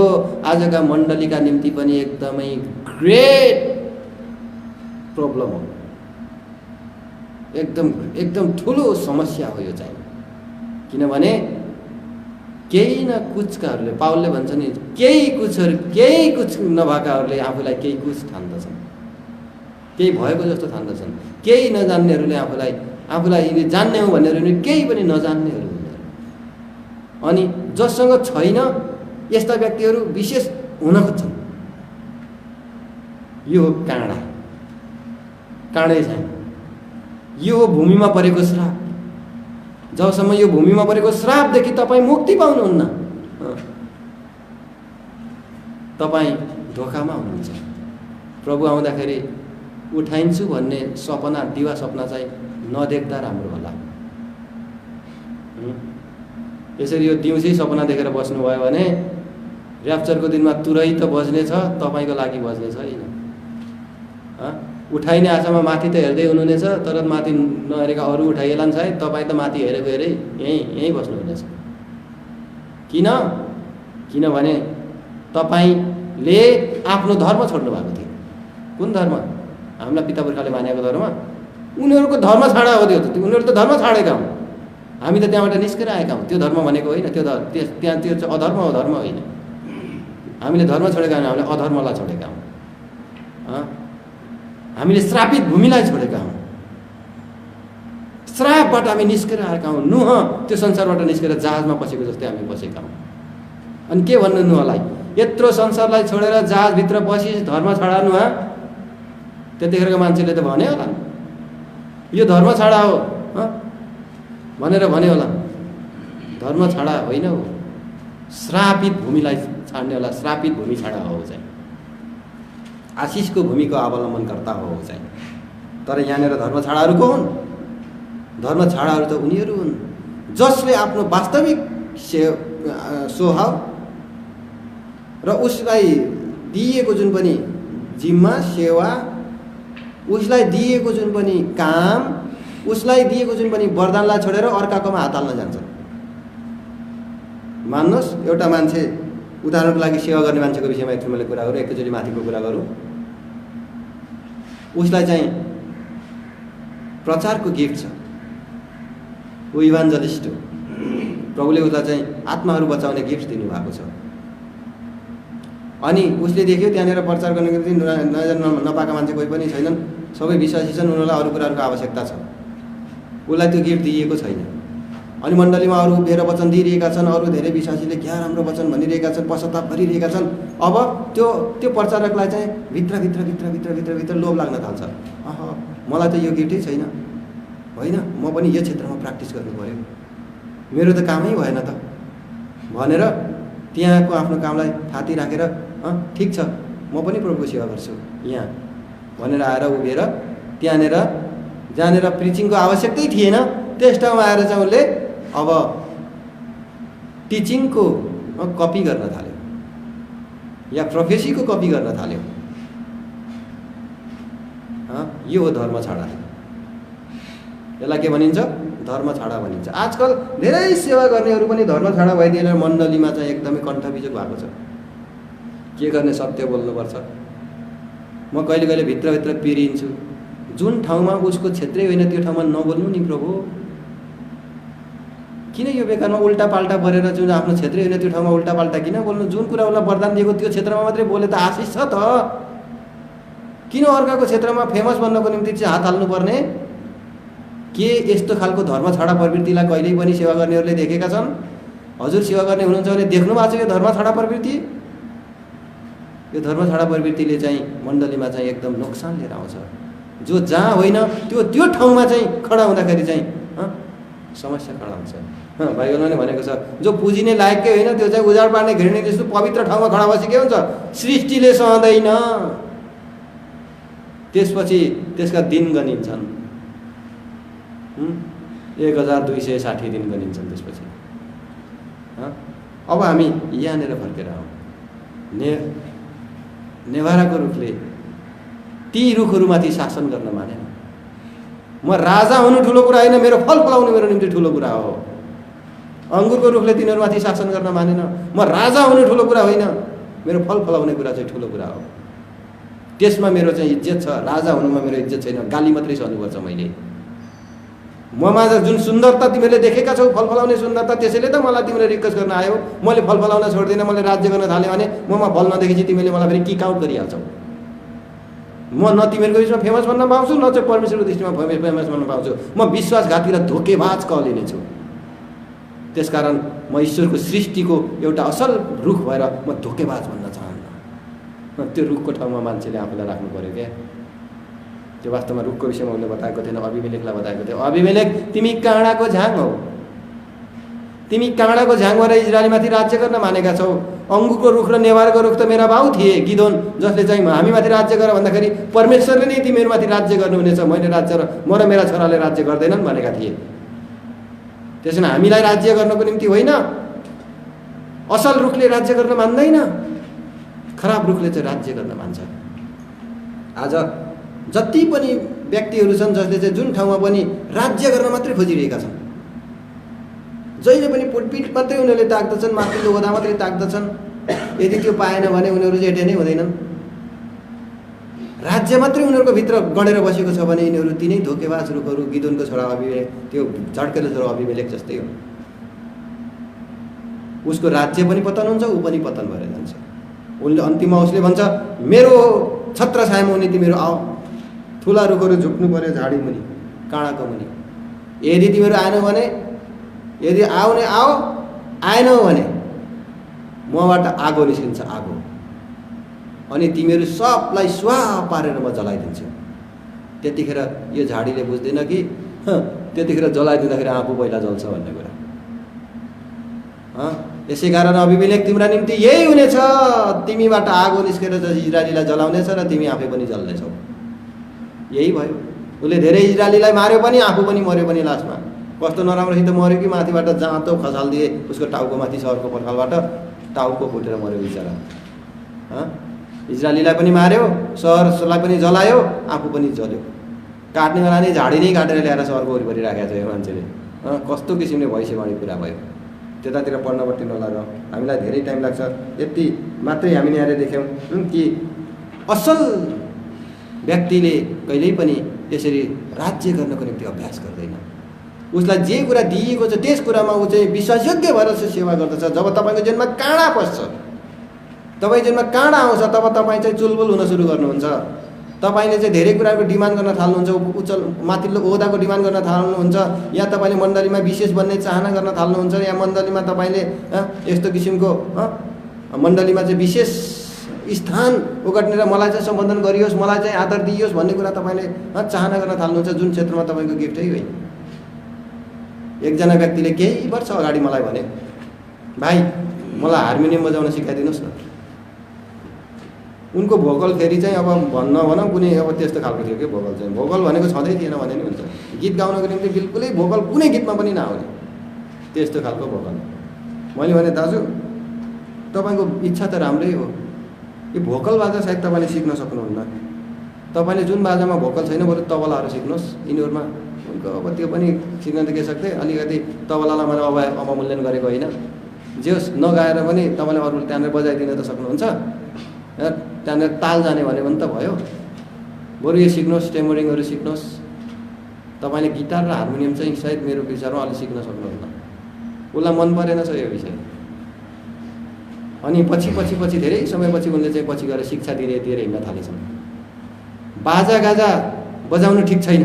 आजका मण्डलीका निम्ति पनि एकदमै ग्रेट प्रब्लम हो। एकदम ठुलो समस्या हो यो चाहिँ। किनभने केही न कुछकाहरूले, पावलले भन्छ नि, केही कुछ नभएकाहरूले आफूलाई केही कुछ ठान्दछन्, केही भएको जस्तो ठान्दछन्। केही नजान्नेहरूले आफूलाई यिनी जान्ने हो भन्नेहरू केही पनि नजान्नेहरू हुँदैन। अनि जससँग छैन, यस्ता व्यक्तिहरू विशेष हुन खोज्छन्। यो हो काँडे चाहिँ, यो हो भूमिमा परेको श्राप। जबसम्म यो भूमिमा परेको श्रापदेखि तपाईँ मुक्ति पाउनुहुन्न, तपाईँ धोकामा हुनुहुन्छ। प्रभु आउँदाखेरि उठाइन्छु भन्ने सपना, दिवा सपना चाहिँ नदेख्दा राम्रो होला। यसरी यो दिउँसै सपना देखेर बस्नुभयो भने र्याप्चरको दिनमा तुरै त बज्ने छ, तपाईँको लागि बज्ने छैन। उठाइने आशामा माथि त हेर्दै हुनुहुनेछ, तर माथि नहेरेका अरू उठाइएलान् सायद, तपाईँ त माथि हेरेको हेरै यहीँ बस्नुहुनेछ। किनभने तपाईँले आफ्नो धर्म छोड्नु भएको थियो। कुन धर्म? हामीलाई पिता पुर्खाले मानेको धर्म। उनीहरूको धर्म छाडा हो त्यो। उनीहरू त धर्म छाडेका हुन्, हामी त त्यहाँबाट निस्केर आएका हौँ। त्यो धर्म भनेको होइन, त्यो चाहिँ अधर्म हो, धर्म होइन। हामीले धर्म छोडेका हौँ, हामीले अधर्मलाई छोडेका हौँ। हामीले श्रापित भूमिलाई छोडेका हौँ। श्रापबाट हामी निस्केर आएका हौँ। नुह त्यो संसारबाट निस्केर जहाजमा पसेको जस्तै हामी पसेका हौँ। अनि के भन्नु नुहलाई? यत्रो संसारलाई छोडेर जहाजभित्र पसी धर्म छाडा नुहा। त्यतिखेरको मान्छेले त भने होला, यो धर्म छाडा हो भनेर भने होला। धर्म छाडा होइन हो, श्रापित भूमिलाई छाड्ने होला। श्रापित भूमि छाडा हो चाहिँ, आशिषको भूमिको अवलम्बनकर्ता हो चाहिँ। तर यहाँनिर धर्म छाडाहरू को हुन्? धर्म छाडाहरू त उनीहरू हुन् जसले आफ्नो वास्तविक स्वभाव र उसलाई दिएको जुन पनि जिम्मा, सेवा, उसलाई दिएको जुन पनि काम, उसलाई दिएको जुन पनि वरदानलाई छोडेर अर्काकोमा हात हाल्न जान्छन्। मान्नुहोस्, एउटा मान्छे, उदाहरणको लागि सेवा गर्ने मान्छेको विषयमा एकचोटि मैले कुरा गरौँ, एकैचोटि माथिको कुरा गरौँ। उसलाई चाहिँ प्रचारको गिफ्ट छ, ऊ इभान्जलिस्ट हो। प्रभुले उसलाई चाहिँ आत्माहरू बचाउने गिफ्ट दिनुभएको छ। अनि उसले देख्यो त्यहाँनिर प्रचार गर्नको निम्ति नयाँ नपाएका मान्छे कोही पनि छैनन्, सबै विश्वासी छन्, उनीहरूलाई अरू कुराहरूको आवश्यकता छ। उसलाई त्यो गिफ्ट दिइएको छैन। अनि मण्डलीमा अरू उभिएर वचन दिइरहेका छन्, अरू धेरै विश्वासीले क्या राम्रो वचन भनिरहेका छन्, पश्चाताप गरिरहेका छन्। अब त्यो प्रचारकलाई चाहिँ भित्र लोभ लाग्न थाल्छ। मलाई त यो गिफ्टै छैन, होइन, म पनि यो क्षेत्रमा प्र्याक्टिस गर्नु पर्यो, मेरो त कामै भएन त भनेर त्यहाँको आफ्नो कामलाई थाती राखेर ठिक छ म पनि प्रभुको सेवा गर्छु यहाँ भनेर आएर उभिएर त्यहाँनिर जहाँनिर प्रिचिङको आवश्यकतै थिएन त्यस ठाउँमा आएर चाहिँ उसले अब टिचिङको कपी गर्न थाल्यो या प्रोफेसीको कपी गर्न थाल्यो। यो हो धर्म छाडा। यसलाई के भनिन्छ? धर्म छाडा भनिन्छ। आजकल धेरै सेवा गर्नेहरू पनि धर्म छाडा भइदिएर मण्डलीमा चाहिँ एकदमै कण्ठबिजोग भएको छ। के गर्ने? सत्य बोल्नुपर्छ। म कहिले कहिले भित्रभित्र पिरिन्छु, जुन ठाउँमा उसको क्षेत्रै होइन त्यो ठाउँमा नबोल्नु नि प्रभु। किन यो बेकारमा उल्टा पाल्टा परेर जुन आफ्नो क्षेत्रै होइन त्यो ठाउँमा उल्टा पाल्टा किन बोल्नु? जुन कुरा उसलाई वरदान दिएको त्यो क्षेत्रमा मात्रै बोले त आशिष छ त। किन अर्काको क्षेत्रमा फेमस बन्नको निम्ति चाहिँ हात हाल्नुपर्ने? के यस्तो खालको धर्म छाडा प्रवृत्तिलाई कहिल्यै पनि सेवा गर्नेहरूले देखेका छन्? हजुर सेवा गर्ने हुनुहुन्छ भने देख्नु भएको छ यो धर्म छाडा प्रवृत्ति? यो धर्म छाडा प्रवृत्तिले चाहिँ मण्डलीमा चाहिँ एकदम नोक्सान लिएर आउँछ। जो जहाँ होइन त्यो ठाउँमा चाहिँ खडा हुँदाखेरि चाहिँ समस्या खडा हुन्छ। बाइबलमा भनेको छ जो पुजिने लायककै होइन त्यो चाहिँ उजाड पार्ने घृणित जस्तो पवित्र ठाउँमा खडा बसी के हुन्छ? सृष्टिले सहँदैन। त्यसपछि त्यसका दिन गनिन्छन्, 1260 दिन गनिन्छन्। त्यसपछि अब हामी यहाँनिर फर्केर आउँ। नेभाराको रुखले ती रुखहरूमाथि शासन गर्न मानेन। म राजा हुनु ठुलो कुरा होइन, मेरो फल फलाउनु मेरो निम्ति ठुलो कुरा हो। अङ्गुरको रुखले तिनीहरूमाथि शासन गर्न मानेन। म राजा हुनु ठुलो कुरा होइन, मेरो फल फलाउने कुरा चाहिँ ठुलो कुरा हो। त्यसमा मेरो चाहिँ इज्जत छ, राजा हुनुमा मेरो इज्जत छैन। गाली मात्रै सहनुपर्छ मैले। ममा जुन सुन्दरता तिमीले देखेका छौ, फल फलाउने सुन्दरता, त्यसैले त मलाई तिमीले रिक्वेस्ट गर्न आयो। मैले फल फलाउन छोड्दिनँ, मैले राज्य गर्न थालेँ भने ममा फल नदेखेपछि तिमीले मलाई फेरि किक आउट गरिहाल्छौ। म न तिमीहरूको बिचमा फेमस बन्न पाउँछु, न चाहिँ परमेश्वरको दृष्टिमा फेमस बन्न पाउँछु। म विश्वासघाती र धोकेबाज कहलिने छु। त्यसकारण म ईश्वरको सृष्टिको एउटा असल रुख भएर म धोकेबाज भन्न चाहन्न। त्यो रुखको ठाउँमा मान्छेले आफूलाई राख्नु पर्यो क्या। त्यो वास्तवमा रुखको विषयमा उसले बताएको थिएन, अभिमेलेकलाई बताएको थियो। अभिमेलेक तिमी काँडाको झाङ हौ, तिमी काँडाको झाङ भएर इजरायलमाथि राज्य गर्न मानेका छौ। अङ्गुरको रुख र नेवारको रुख त मेरा बाउ थिए गिदोन, जसले चाहिँ हामीमाथि राज्य गर भन्दाखेरि परमेश्वरले नै तिमीहरूमाथि राज्य गर्नुहुनेछ, मैले राज्य र म र मेरा छोराले राज्य गर्दैनन् भनेका थिए। त्यसैले हामीलाई राज्य गर्नको निम्ति होइन, असल रुखले राज्य गर्न मान्दैन, खराब रुखले चाहिँ राज्य गर्न मान्छ। आज जति पनि व्यक्तिहरू छन् जसले चाहिँ जुन ठाउँमा पनि राज्य गर्न मात्रै खोजिरहेका छन्, जहिले पनि पुटपिट मात्रै उनीहरूले ताक्दछन्, माथिल्लो ओदा मात्रै ताक्दछन्। यदि त्यो पाएन भने उनीहरू जेठे नै हुँदैनन्। राज्य मात्रै उनीहरूको भित्र गढेर बसेको छ भने यिनीहरू तिनै धोकेबाज रुखहरू, गिदोनको छोरा अभिमेलेक, त्यो झड्केको छोरा अभिमेलेक जस्तै हो। उसको राज्य पनि पतन हुन्छ, ऊ पनि पतन भएर जान्छ। उसले अन्तिममा उसले भन्छ मेरो छत्र छायामा हुने तिमीहरू आऊ, ठुला रुखहरू झुक्नु पर्यो झाडी मुनि, काँडाको मुनि। यदि तिमीहरू आएनौ भने, यदि आउने आओ, आएनौ भने मबाट आगो निस्किन्छ, आगो, अनि तिमीहरू सबलाई स्वाहा पारेर म जलाइदिन्छु। त्यतिखेर यो झाडीले बुझ्दैन कि त्यतिखेर जलाइदिँदाखेरि आफू पहिला जल्छ भन्ने कुरा। यसै कारण अभिमेलेक तिम्रा निम्ति यही हुनेछ, तिमीबाट आगो निस्केर इजरायलीलाई जलाउनेछ र तिमी आफै पनि जल्नेछौ। यही भयो। उसले धेरै इजरायलीलाई मार्यो पनि, आफू पनि मर्यो पनि लास्टमा। कस्तो नराम्रोसित मर्यो कि माथिबाट जाँतो खसालिदिए उसको टाउको माथि, सहरको पर्खालबाट टाउको फुटेर मर्यो बिचरा। इजरायलीलाई पनि मार्यो, सहरलाई पनि जलायो, आफू पनि जल्यो। काट्ने बेला नै झाडी नै काटेर ल्याएर सहरको वरिपरि राखेको छ यो मान्छेले। कस्तो किसिमले भविष्यवाणी पुरा भयो। त्यतातिर पढ्नपट्टि नलाग, हामीलाई धेरै टाइम लाग्छ। यति मात्रै हामीले यहाँ देख्यौँ कि असल व्यक्तिले कहिल्यै पनि यसरी राज्य गर्नको निम्ति अभ्यास गर्दैन। उसलाई जे कुरा दिएको छ त्यस कुरामा ऊ चाहिँ विश्वासयोग्य भएर सेवा गर्दछ। जब तपाईँको जीवनमा काँडा पस्छ, तपाईँ जीवनमा काँडा आउँछ, तब तपाईँ चाहिँ चुलबुल हुन सुरु गर्नुहुन्छ। तपाईँले चाहिँ धेरै कुराको डिमान्ड गर्न थाल्नुहुन्छ, उच्च माथिल्लो ओहदाको डिमान्ड गर्न थाल्नुहुन्छ, या तपाईँले मण्डलीमा विशेष बन्ने चाहना गर्न थाल्नुहुन्छ, या मण्डलीमा तपाईँले यस्तो किसिमको मण्डलीमा चाहिँ विशेष स्थान ओगटेर मलाई चाहिँ सम्बोधन गरियोस्, मलाई चाहिँ आदर दिइयोस् भन्ने कुरा तपाईँले चाहना गर्न थाल्नुहुन्छ, जुन क्षेत्रमा तपाईँको गिफ्टै होइन। एकजना व्यक्तिले केही वर्ष अगाडि मलाई भने, भाइ मलाई हार्मोनियम बजाउन सिकाइदिनुहोस् न। उनको भोकल फेरि चाहिँ अब भनौँ कुनै अब त्यस्तो खालको थियो कि भोकल चाहिँ, भोकल भनेको छँदै थिएन भने नि हुन्छ। गीत गाउनको निम्ति बिल्कुलै भोकल कुनै गीतमा पनि नआउने त्यस्तो खालको भोकल। मैले भने दाजु तपाईँको इच्छा त राम्रै हो, यो भोकल बाजा सायद तपाईँले सिक्न सक्नुहुन्न। तपाईँले जुन बाजामा भोकल छैन बरु तबलाहरू सिक्नुहोस् यिनीहरूमा। उनको अब त्यो पनि सिक्न त के सक्दै, अलिकति तबलालाई मैले अवमूल्यन गरेको होइन। जे होस्, नगाएर पनि तपाईँले अरू त्यहाँनिर बजाइदिन त सक्नुहुन्छ, त्यहाँनिर ताल जाने भने पनि त भयो। बरु यो सिक्नुहोस्, टेमोरिङहरू सिक्नुहोस्। तपाईँले गिटार र हार्मोनियम चाहिँ सायद मेरो विचारमा अलि सिक्न सक्नुहुन्न। उसलाई मन परेन छ यो विषय। अनि पछि धेरै समयपछि उनले चाहिँ पछि गएर शिक्षा दिएर हिँड्न थालेछन्। बाजा गाजा बजाउनु ठिक छैन,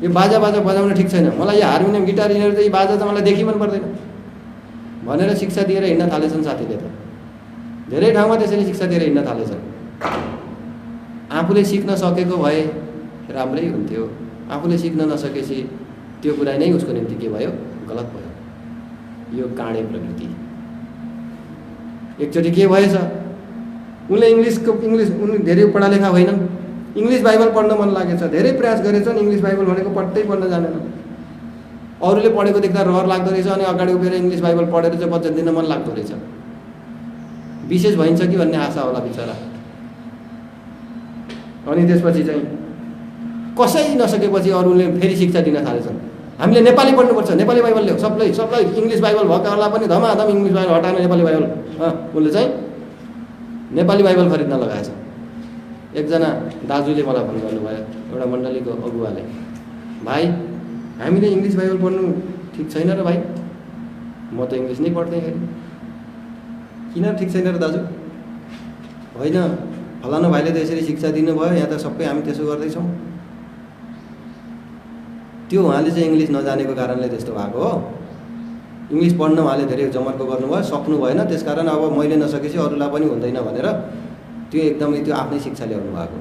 यो बाजा बजाउनु ठिक छैन, मलाई यो हार्मोनियम गिटार यिनीहरू चाहिँ बाजा त मलाई देखि मन पर्दैन भनेर शिक्षा दिएर हिँड्न थालेछन्। साथीले त धेरै ठाउँमा त्यसरी शिक्षा दिएर हिँड्न थालेछन्। आफूले सिक्न सकेको भए राम्रै हुन्थ्यो। आफूले सिक्न नसकेपछि त्यो कुरा नै उसको निम्ति के भयो, गलत भयो। यो काँडे प्रवृत्ति। एकचोटि के भएछ, उनले उनी धेरै पढालेखा होइनन्, इङ्ग्लिस बाइबल पढ्न मन लागेछ, धेरै प्रयास गरेछन्। इङ्ग्लिस बाइबल भनेको पट्टै पढ्न जानेन। अरूले पढेको देख्दा रहर लाग्दो रहेछ, अनि अगाडि उभिएर इङ्ग्लिस बाइबल पढेर चाहिँ वचन दिन मन लाग्दो रहेछ। विशेष भइन्छ कि भन्ने आशा होला बिचरा। अनि त्यसपछि चाहिँ कसै नसकेपछि अरूले फेरि शिक्षा दिन थालेछन्। हामीले नेपाली पढ्नुपर्छ, नेपाली बाइबल ल्याऊ, सबलाई इङ्ग्लिस बाइबल भएकाहरूलाई पनि धमाधम इङ्ग्लिस बाइबल हटाएर नेपाली बाइबल। उसले चाहिँ नेपाली बाइबल खरिद्न लगाएछ। एकजना दाजुले मलाई फोन गर्नुभयो, एउटा मण्डलीको अगुवाले, भाइ हामीले इङ्ग्लिस बाइबल पढ्नु ठिक छैन र भाइ। म त इङ्ग्लिस नै पढ्थेँ। किन ठिक छैन र दाजु? होइन, फलानु भाइले त यसरी शिक्षा दिनुभयो, यहाँ त सबै हामी त्यसो गर्दैछौँ। त्यो उहाँले चाहिँ इङ्ग्लिस नजानेको कारणले त्यस्तो भएको हो। इङ्ग्लिस पढ्न उहाँले धेरै जमर्को गर्नुभयो, सक्नु भएन। त्यसकारण अब मैले नसकेपछि अरूलाई पनि हुँदैन भनेर त्यो एकदमै त्यो आफ्नै शिक्षा ल्याउनु भएको।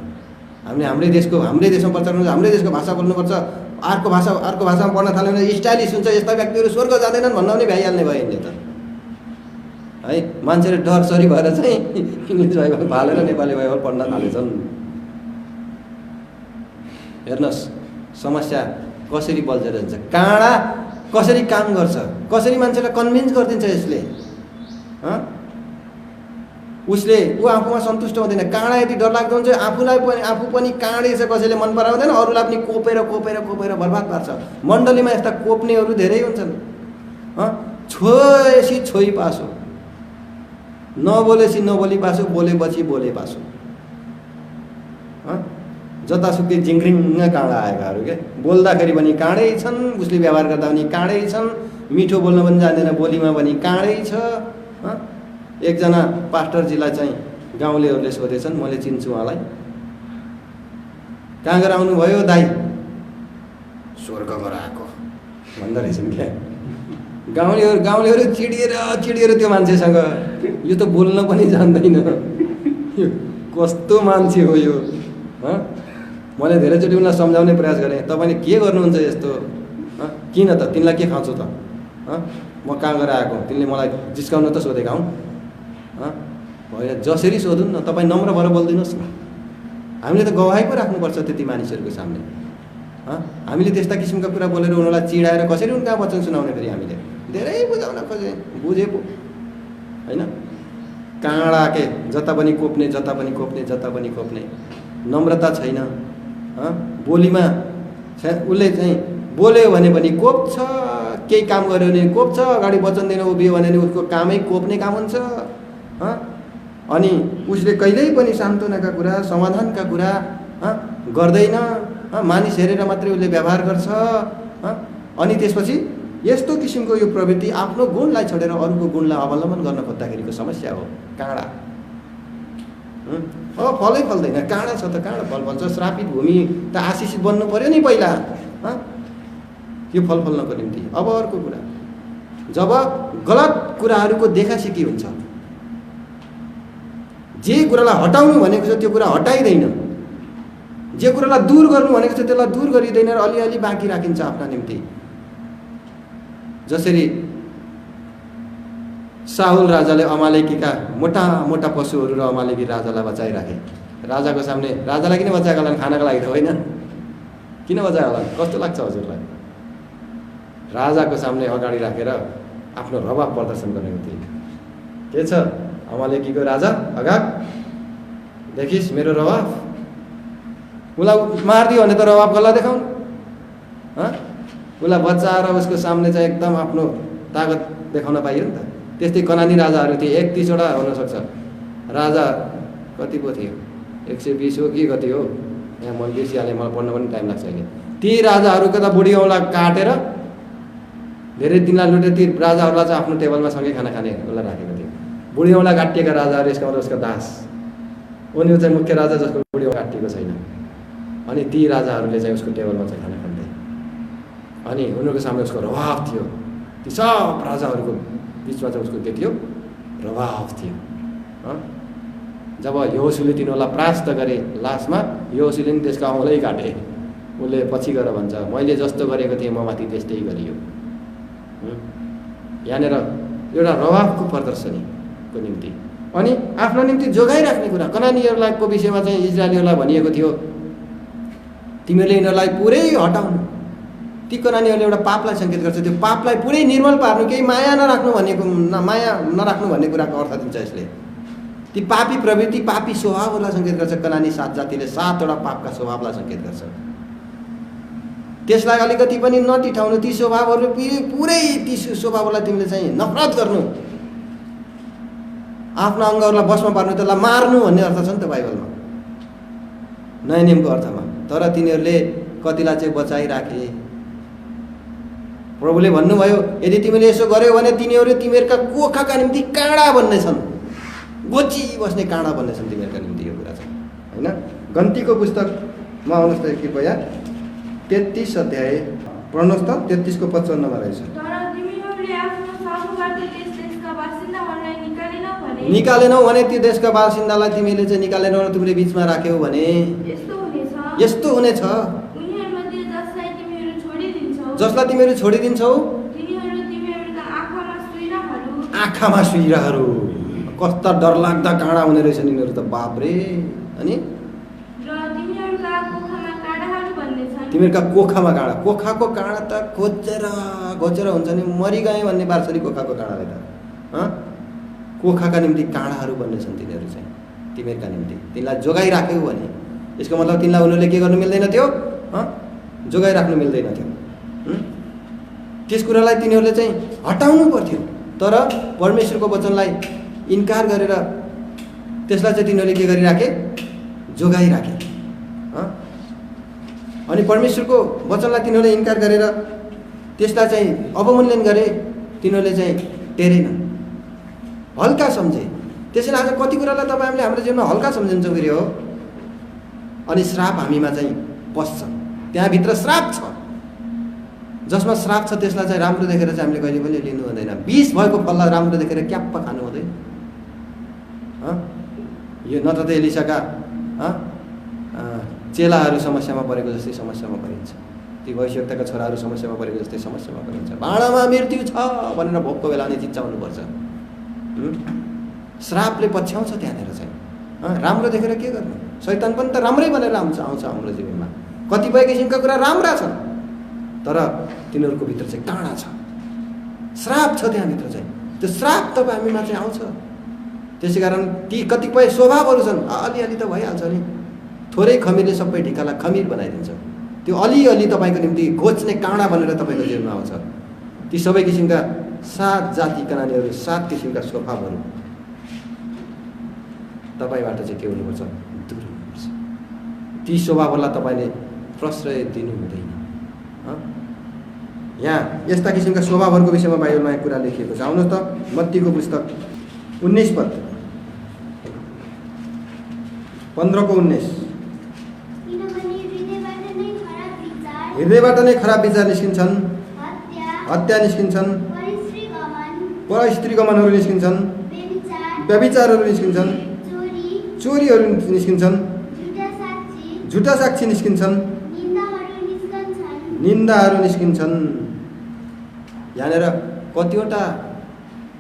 हामीले हाम्रै देशमा प्रचार गर्नु, हाम्रै देशको भाषा बोल्नुपर्छ। अर्को भाषामा पढ्न थाल्यो भने स्टाइलिस हुन्छ, यस्ता व्यक्तिहरू स्वर्ग जाँदैनन् भन्न पनि भ्याइहाल्ने भयो यिनले त है। मान्छेले डरसरी भएर चाहिँ English Bible Faleiro Nepali Bible पढ्न थालेछन्। हेर्नुहोस् समस्या कसरी बल्झेर जान्छ। काँडा कसरी काम गर्छ, कसरी मान्छेलाई कन्भिन्स गरिदिन्छ यसले। उसले ऊ आफूमा सन्तुष्ट हुँदैन। काँडा यति डरलाग्दो हुन्छ, आफू पनि काँडे छ, कसैले मन पराउँदैन, अरूलाई पनि कोपेर कोपेर कोपेर बर्बाद पार्छ। मण्डलीमा यस्ता कोप्नेहरू धेरै हुन्छन्। छोएसी छोई पासो, नबोलेसी नबोली पासो, बोलेपछि बोले पासो। जतासुकै जिङ्ग्रिङ्ग काँडा आएकाहरू के, बोल्दाखेरि पनि काँडै छन्, उसले व्यवहार गर्दा पनि काँडै छन्, मिठो बोल्न पनि जान्दैन, बोलीमा पनि काँडै छ। एकजना पास्टरजीलाई चाहिँ गाउँलेहरूले सोधेछन्, मैले चिन्छु उहाँलाई, कहाँ गएर आउनुभयो दाइ? स्वर्गबाट आएको भन्दो रहेछन् क्या। गाउँलेहरू चिडिएर त्यो मान्छेसँग, यो त बोल्न पनि जान्दैन, यो कस्तो मान्छे हो यो। मैले धेरैचोटि उनलाई सम्झाउने प्रयास गरेँ, तपाईँले के गर्नुहुन्छ यस्तो? किन त, तिमीलाई के खाँचो त? म कहाँ गएर आएको, तिमीले मलाई जिस्काउन त सोधेका हुन्? होइन, जसरी सोधुन् न, तपाईँ नम्र भएर बोलिदिनुहोस् न। हामीले त गवाही पो राख्नुपर्छ त्यति मानिसहरूको सामने। हामीले त्यस्ता किसिमका कुरा बोलेर उनीहरूलाई चिडाएर कसरी उनका वचन सुनाउने? फेरि हामीले धेरै बुझाउन खोजेँ, बुझे पो होइन। काँडा के, जता पनि कोप्ने, जता पनि कोप्ने, जता पनि कोप्ने, नम्रता छैन। बोलीमा उसले चाहिँ बोल्यो भने पनि कोप्छ, केही काम गर्यो भने कोप्छ, अगाडि वचन दिन उभियो भने उसको कामै कोप्ने काम हुन्छ। अनि उसले कहिल्यै पनि सान्त्वनाका कुरा, समाधानका कुरा गर्दैन। मानिस हेरेर मात्रै उसले व्यवहार गर्छ। अनि त्यसपछि यस्तो किसिमको यो प्रवृत्ति आफ्नो गुणलाई छोडेर अरूको गुणलाई अवलम्बन गर्न खोज्दाखेरिको समस्या हो काँडा। अब फलै फल्दैन, काँडा छ त काँडा फल फल्छ। श्रापित भूमि त आशिषित बन्नु पर्यो नि पहिला, त्यो फल फल्नको निम्ति। अब अर्को कुरा, जब गलत कुराहरूको देखासेखी हुन्छ, जे कुरालाई हटाउनु भनेको छ त्यो कुरा हटाइँदैन, जे कुरालाई दूर गर्नु भनेको छ त्यसलाई दूर गरिँदैन र अलिअलि बाँकी राखिन्छ आफ्ना निम्ति। जसरी साहुल राजाले अमालेकीका मोटा मोटा पशुहरू र अमालेकी राजालाई बचाइराखे। राजाको सामने, राजालाई किन बचाएको होला? खानाको लागि त होइन, किन बचाएको होला? कस्तो लाग्छ हजुरलाई? राजाको सामने अगाडि राखेर आफ्नो रवाब प्रदर्शन गरेको थिए। के छ अमालेकीको राजा अगाग, देखिस् मेरो रवाब? उसलाई मारिदियो भने त रवाब कसलाई देखाउनु? उसलाई बचाएर उसको सामने चाहिँ एकदम आफ्नो तागत देखाउन पाइयो नि त। त्यस्तै कनानी राजाहरू थिए, 31वटा हुनसक्छ राजा। कति पो थियो, 120 हो कि कति हो, यहाँ मैले बिर्सिहालेँ, मलाई पढ्न पनि टाइम लाग्छ अहिले। ती राजाहरूको त बुढी औँला काटेर धेरै दिनलाई लुटे, ती राजाहरूलाई चाहिँ आफ्नो टेबलमा सँगै खाना खाने उसलाई राखेको थियो। बुढी औँला काटिएका राजाहरू, यसका मतलब उसका दास, उनी चाहिँ मुख्य राजा जसको बुढी औँला काटिएको छैन। अनि ती राजाहरूले चाहिँ उसको टेबलमा चाहिँ खाना खान्थे। अनि उनीहरूको सामने उसको रवाब थियो। ती सब राजाहरूको बिचमा चाहिँ उसको के थियो? रवाब थियो। जब यहोशूले तिनीहरूलाई परास्त गरे लास्टमा, यहोशूले नि त्यसको औँलै काटे। उसले पछि गएर भन्छ, मैले जस्तो गरेको थिएँ म माथि त्यस्तै गरियो। यहाँनिर एउटा रवाबको प्रदर्शनीको निम्ति अनि आफ्नो निम्ति जोगाइराख्ने कुरा। कनानीहरूको विषयमा चाहिँ इजरायलीहरूलाई भनिएको थियो, तिमीहरूले यिनीहरूलाई पुरै हटाउनु। ती कनानीहरूले एउटा पापलाई सङ्केत गर्छ, त्यो पापलाई पुरै निर्मल पार्नु, केही माया नराख्नु भनेको, माया नराख्नु भन्ने कुराको अर्थ दिन्छ यसले। ती पापी प्रवृत्ति, पापी स्वभावहरूलाई सङ्केत गर्छ। कनानी 7 जातिले 7वटा पापका स्वभावलाई सङ्केत गर्छ। त्यसलाई अलिकति पनि नटिठाउनु, ती स्वभावहरू पुरै ती स्वभावलाई तिमीले चाहिँ नफरत गर्नु, आफ्ना अङ्गहरूलाई बसमा पार्नु, त्यसलाई मार्नु भन्ने अर्थ छ नि त बाइबलमा, नयाँ नियमको अर्थमा। तर तिनीहरूले कतिलाई चाहिँ बचाइराखे। प्रभुले भन्नुभयो, यदि तिमीले यसो गर्यौ भने तिनीहरू तिमीहरूका कोखाका निम्ति काँडा बन्नेछन्, गोची बस्ने काँडा बन्नेछन् तिमीहरूका निम्ति। यो कुरा छ होइन। गन्तीको पुस्तकमा आउनुहोस् त कृपया, 33 अध्याय पढ्नुहोस् त, 33 को 55 रहेछ। निकालेनौ भने त्यो देशका बासिन्दालाई तिमीले चाहिँ निकालेनौ र तिमीले बिचमा राख्यौ भने यस्तो हुनेछ। जसलाई तिमीहरू छोडिदिन्छौ आँखामा सुइराहरू। कस्ता डरलाग्दा काँडा हुने रहेछन् यिनीहरू त, बाप रे। अनि तिमीहरूका कोखामा काँडा, कोखाको काँडा त घोचेर हुन्छ नि, मरिगए भन्ने बार्छ नि कोखाको काँडाले त। कोखाका निम्ति काँडाहरू बन्ने छन् तिनीहरू चाहिँ तिमीहरूका निम्ति। तिनलाई जोगाइराख्यौ भने यसको मतलब तिनलाई उनीहरूले के गर्नु मिल्दैन थियो, जोगाइराख्नु मिल्दैन थियो। त्यस कुरालाई तिनीहरूले चाहिँ हटाउनु पर्थ्यो। तर परमेश्वरको वचनलाई इन्कार गरेर त्यसलाई चाहिँ तिनीहरूले के गरिराखे, जोगाइराखे। अनि परमेश्वरको वचनलाई तिनीहरूले इन्कार गरेर त्यसलाई चाहिँ अवमूल्यन गरे, तिनीहरूले चाहिँ टेरेन, हल्का सम्झे। त्यसैले आज कति कुरालाई तपाईँ हामीले हाम्रो जीवनमा हल्का सम्झिन्छौँ फेरि हो। अनि श्राप हामीमा चाहिँ पस्छ, त्यहाँभित्र श्राप छ। जसमा श्राप छ त्यसलाई चाहिँ राम्रो देखेर चाहिँ हामीले कहिले पनि लिनु हुँदैन। विष भएको फललाई राम्रो देखेर क्याप्प खानु हुँदैन। यो न त एलिसाका चेलाहरू समस्यामा परेको जस्तै समस्यामा परिन्छ, ती भविष्यवक्ताका छोराहरू समस्यामा परेको जस्तै समस्यामा परिन्छ। भाँडामा मृत्यु छ भनेर भोकको बेला नै चिच्चाउनुपर्छ। श्रापले पछ्याउँछ त्यहाँनिर चाहिँ। राम्रो देखेर के गर्नु, शैतान पनि त राम्रै भनेर आउँछ हाम्रो जीवनमा। कतिपय किसिमका कुरा राम्रा छन् तर तिनीहरूको भित्र चाहिँ काँडा छ, श्राप छ त्यहाँभित्र चाहिँ। त्यो श्राप तपाईँ हामीमा चाहिँ आउँछ। त्यसै कारण ती कतिपय स्वभावहरू छन्, अलिअलि त भइहाल्छ नि, थोरै खमिरले सबै ढिकालाई खमिर बनाइदिन्छ। त्यो अलिअलि तपाईँको निम्ति घोच्ने काँडा बनेर तपाईँको जीवनमा आउँछ। ती सबै किसिमका 7 जातिका नानीहरू, 7 किसिमका स्वभावहरू तपाईँबाट चाहिँ के हुनुपर्छ, दूर हुनुपर्छ। ती स्वभावहरूलाई तपाईँले प्रश्रय दिनु हुँदैन। यहाँ यस्ता किसिमका स्वभावहरूको विषयमा बाइबलमा एक कुरा लेखिएको छ। आउनुहोस् त मत्तीको पुस्तक 19 पद 15:19। हृदयबाट नै खराब विचार निस्किन्छन्, हत्या निस्किन्छन्, परस्त्रीगमनहरू निस्किन्छन्, व्यभिचारहरू निस्किन्छन्, चोरीहरू निस्किन्छन्, झुटा साक्षी निस्किन्छन्, निन्दाहरू निस्किन्छन्। यहाँनिर कतिवटा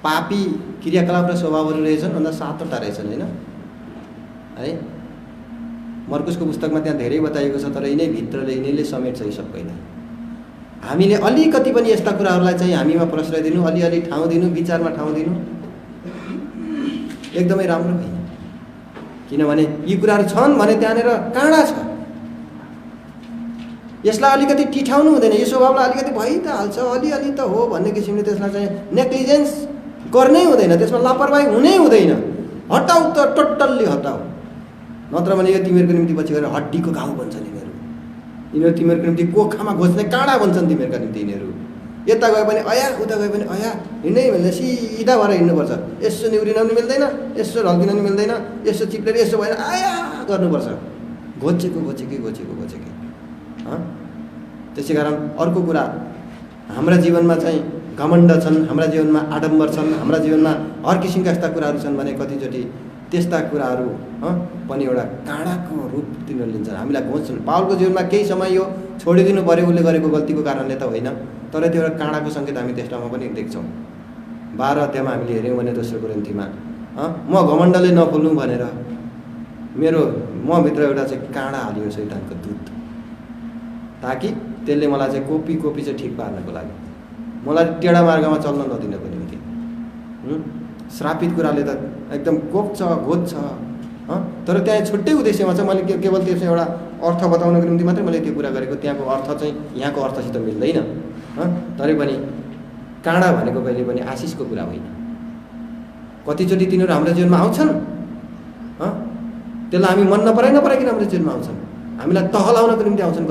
पापी क्रियाकलाप र स्वभावहरू रहेछन् भन्दा 7वटा रहेछन् होइन है। मर्कुसको पुस्तकमा त्यहाँ धेरै बताइएको छ, तर यिनै भित्रले यिनैले समेट्छ यी सबैलाई। हामीले अलिकति पनि यस्ता कुराहरूलाई चाहिँ हामीमा प्रश्रय दिनु, अलिअलि ठाउँ दिनु, विचारमा ठाउँ दिनु एकदमै राम्रो होइन। किनभने यी कुराहरू छन् भने त्यहाँनिर काँडा छ। यसलाई अलिकति टिठाउनु हुँदैन, यो स्वभावलाई अलिकति भइ त हाल्छ, अलिअलि त हो भन्ने किसिमले त्यसलाई चाहिँ नेग्लिजेन्स गर्नै हुँदैन, त्यसमा लापरवाही हुनै हुँदैन। हटाऊ त, टोटल्ली हटाऊ। नत्र भने यो तिमीहरूको निम्ति पछि गएर हड्डीको घाउ बन्छन् यिनीहरू तिमीहरूको निम्ति कोखामा घोच्ने काँडा बन्छन् तिमीहरूका निम्ति यिनीहरू। यता गए पनि अया, उता गए पनि अया, हिँड्नै मिल्दैन, सिधा भएर हिँड्नुपर्छ। यसो निहुरिन पनि मिल्दैन, यसो ढल्किन पनि मिल्दैन, यसो चिप्लेर यसो भएर आया गर्नुपर्छ। घोचेकै। त्यसै कारण अर्को कुरा, हाम्रा जीवनमा चाहिँ घमण्ड छन्, हाम्रा जीवनमा आडम्बर छन्, हाम्रा जीवनमा हर किसिमका यस्ता कुराहरू छन् भने कतिचोटि त्यस्ता कुराहरू पनि एउटा काँडाको रूप तिनीहरू लिन्छन्, हामीलाई घोच्छन्। पावलको जीवनमा केही समय यो छोडिदिनु पर्यो उसले गरेको गल्तीको कारणले त होइन, तर त्यो एउटा काँडाको सङ्केत हामी त्यसमा पनि देख्छौँ। 12 अध्यायमा हामीले हेऱ्यौँ भने दोस्रो कोरिन्थीमा म घमण्डले नफुल्नु भनेर म भित्र एउटा चाहिँ काँडा हालियो शैतानको दूत, ताकि त्यसले मलाई चाहिँ कोपी चाहिँ ठिक पार्नको लागि, मलाई टेढा मार्गमा चल्न नदिनको निम्ति। श्रापित कुराले त एकदम घोच्छ। तर त्यहाँ छुट्टै उद्देश्यमा चाहिँ मैले केवल त्यसमा एउटा अर्थ बताउनको निम्ति मात्रै मैले त्यो कुरा गरेको। त्यहाँको अर्थ चाहिँ यहाँको अर्थसित मिल्दैन। तरै पनि काँडा भनेको कहिले पनि आशिषको कुरा होइन। कतिचोटि तिनीहरू हाम्रो जीवनमा आउँछन्, त्यसलाई हामी मन नपराइकन हाम्रो जीवनमा आउँछन्, हामीलाई तहलाउनको निम्ति आउँछन्।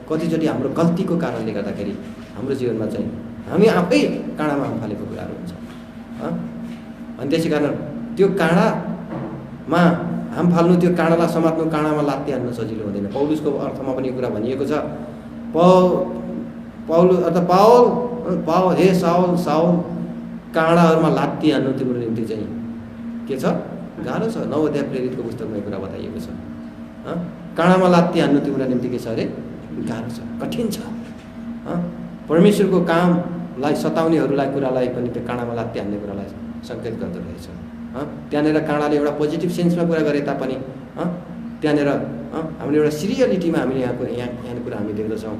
कतिचोटि हाम्रो गल्तीको कारणले गर्दाखेरि हाम्रो जीवनमा चाहिँ हामी आफै काँडामा हाम फालेको कुराहरू हुन्छ। अनि त्यसै कारण त्यो काँडामा हाम फाल्नु, त्यो काँडालाई समात्नु, काँडामा लात्ती हान्नु सजिलो हुँदैन। पौलुसको अर्थमा पनि यो कुरा भनिएको छ, पावल हे साउल काँडाहरूमा लात्ती हान्नु तिम्रो निम्ति चाहिँ के छ, गाह्रो छ। 9 अध्याय प्रेरितको पुस्तकमा यो कुरा बताइएको छ। काँडामा लात्ती हान्नु तिम्रो निम्ति के छ अरे, गाह्रो छ, कठिन छ। परमेश्वरको कामलाई सताउनेहरूलाई कुरालाई पनि त्यो काँडामा लात्ती हान्ने कुरालाई सङ्केत गर्दो रहेछ। त्यहाँनिर काँडाले एउटा पोजिटिभ सेन्समा कुरा गरे तापनि त्यहाँनिर हामीले एउटा सिरियलिटीमा हामीले यहाँको यहाँको कुरा हामी देख्दछौँ।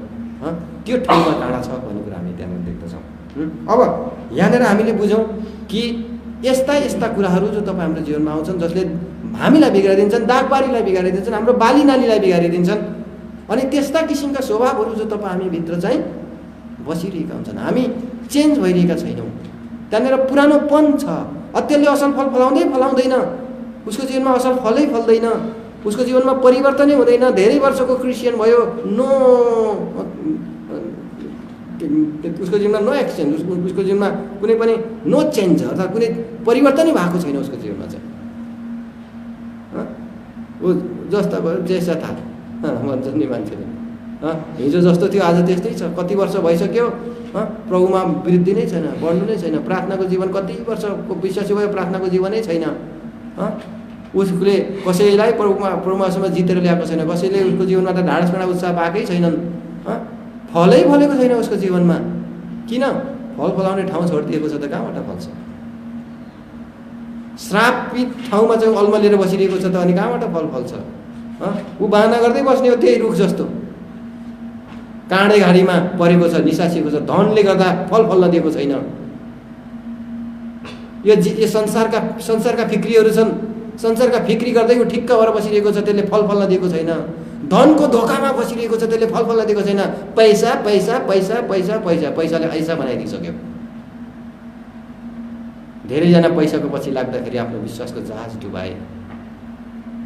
त्यो ठाउँमा काँडा छ भन्ने कुरा हामी त्यहाँनिर देख्दछौँ। अब यहाँनिर हामीले बुझौँ कि यस्ता यस्ता कुराहरू जो तपाईँ हाम्रो जीवनमा आउँछन् जसले हामीलाई बिगारिदिन्छन्, दागबारीलाई बिगारिदिन्छन्, हाम्रो बाली नालीलाई बिगारिदिन्छन्। अनि त्यस्ता किसिमका स्वभावहरू जो तपाईँ हामीभित्र चाहिँ बसिरहेका हुन्छन्, हामी चेन्ज भइरहेका छैनौँ। त्यहाँनिर पुरानोपन छ, त्यसले असल फल फलाउँदैन, उसको जीवनमा असल फलै फल्दैन, उसको जीवनमा परिवर्तनै हुँदैन। धेरै वर्षको क्रिस्चियन भयो, उसको जीवनमा नो एक्सचेन्ज, उसको जीवनमा कुनै पनि नो चेन्ज अर्थात् कुनै परिवर्तनै भएको छैन उसको जीवनमा चाहिँ। ऊ जस्ता भयो जैसा था भन्छन् नि मान्छेले। हिजो जस्तो थियो आज त्यस्तै छ। कति वर्ष भइसक्यो प्रभुमा वृद्धि नै छैन, बढ्नु नै छैन। प्रार्थनाको जीवन कति वर्षको विश्वासी भयो, प्रार्थनाको जीवनै छैन। उसले कसैलाई प्रभुमासँग जितेर ल्याएको छैन, कसैले उसको जीवनमा त ढाडसपना उत्साह पाएकै छैनन्। फलै फलेको छैन उसको जीवनमा। किन? फल फलाउने ठाउँ छोडिदिएको छ त कहाँबाट फल्छ? श्रापित ठाउँमा चाहिँ अल्मलिएर बसिरहेको छ त अनि कहाँबाट फल फल्छ? ऊ बाहना गर्दै बस्ने हो त्यही रुख जस्तो, काँडे घाडीमा परेको छ, निसासिएको छ, धनले गर्दा फल फल्न दिएको छैन। यो संसारका फिक्रीहरू छन्, संसारका फिक्री गर्दै ऊ ठिक्क भएर बसिरहेको छ, त्यसले फल फल्न दिएको छैन। धनको धोकामा बसिरहेको छ, त्यसले फल फल्न दिएको छैन। पैसा पैसा पैसा पैसा पैसा पैसाले ऐसा बनाइदिइसक्यो। धेरैजना पैसाको पछि लाग्दाखेरि आफ्नो विश्वासको जहाज डुबाए।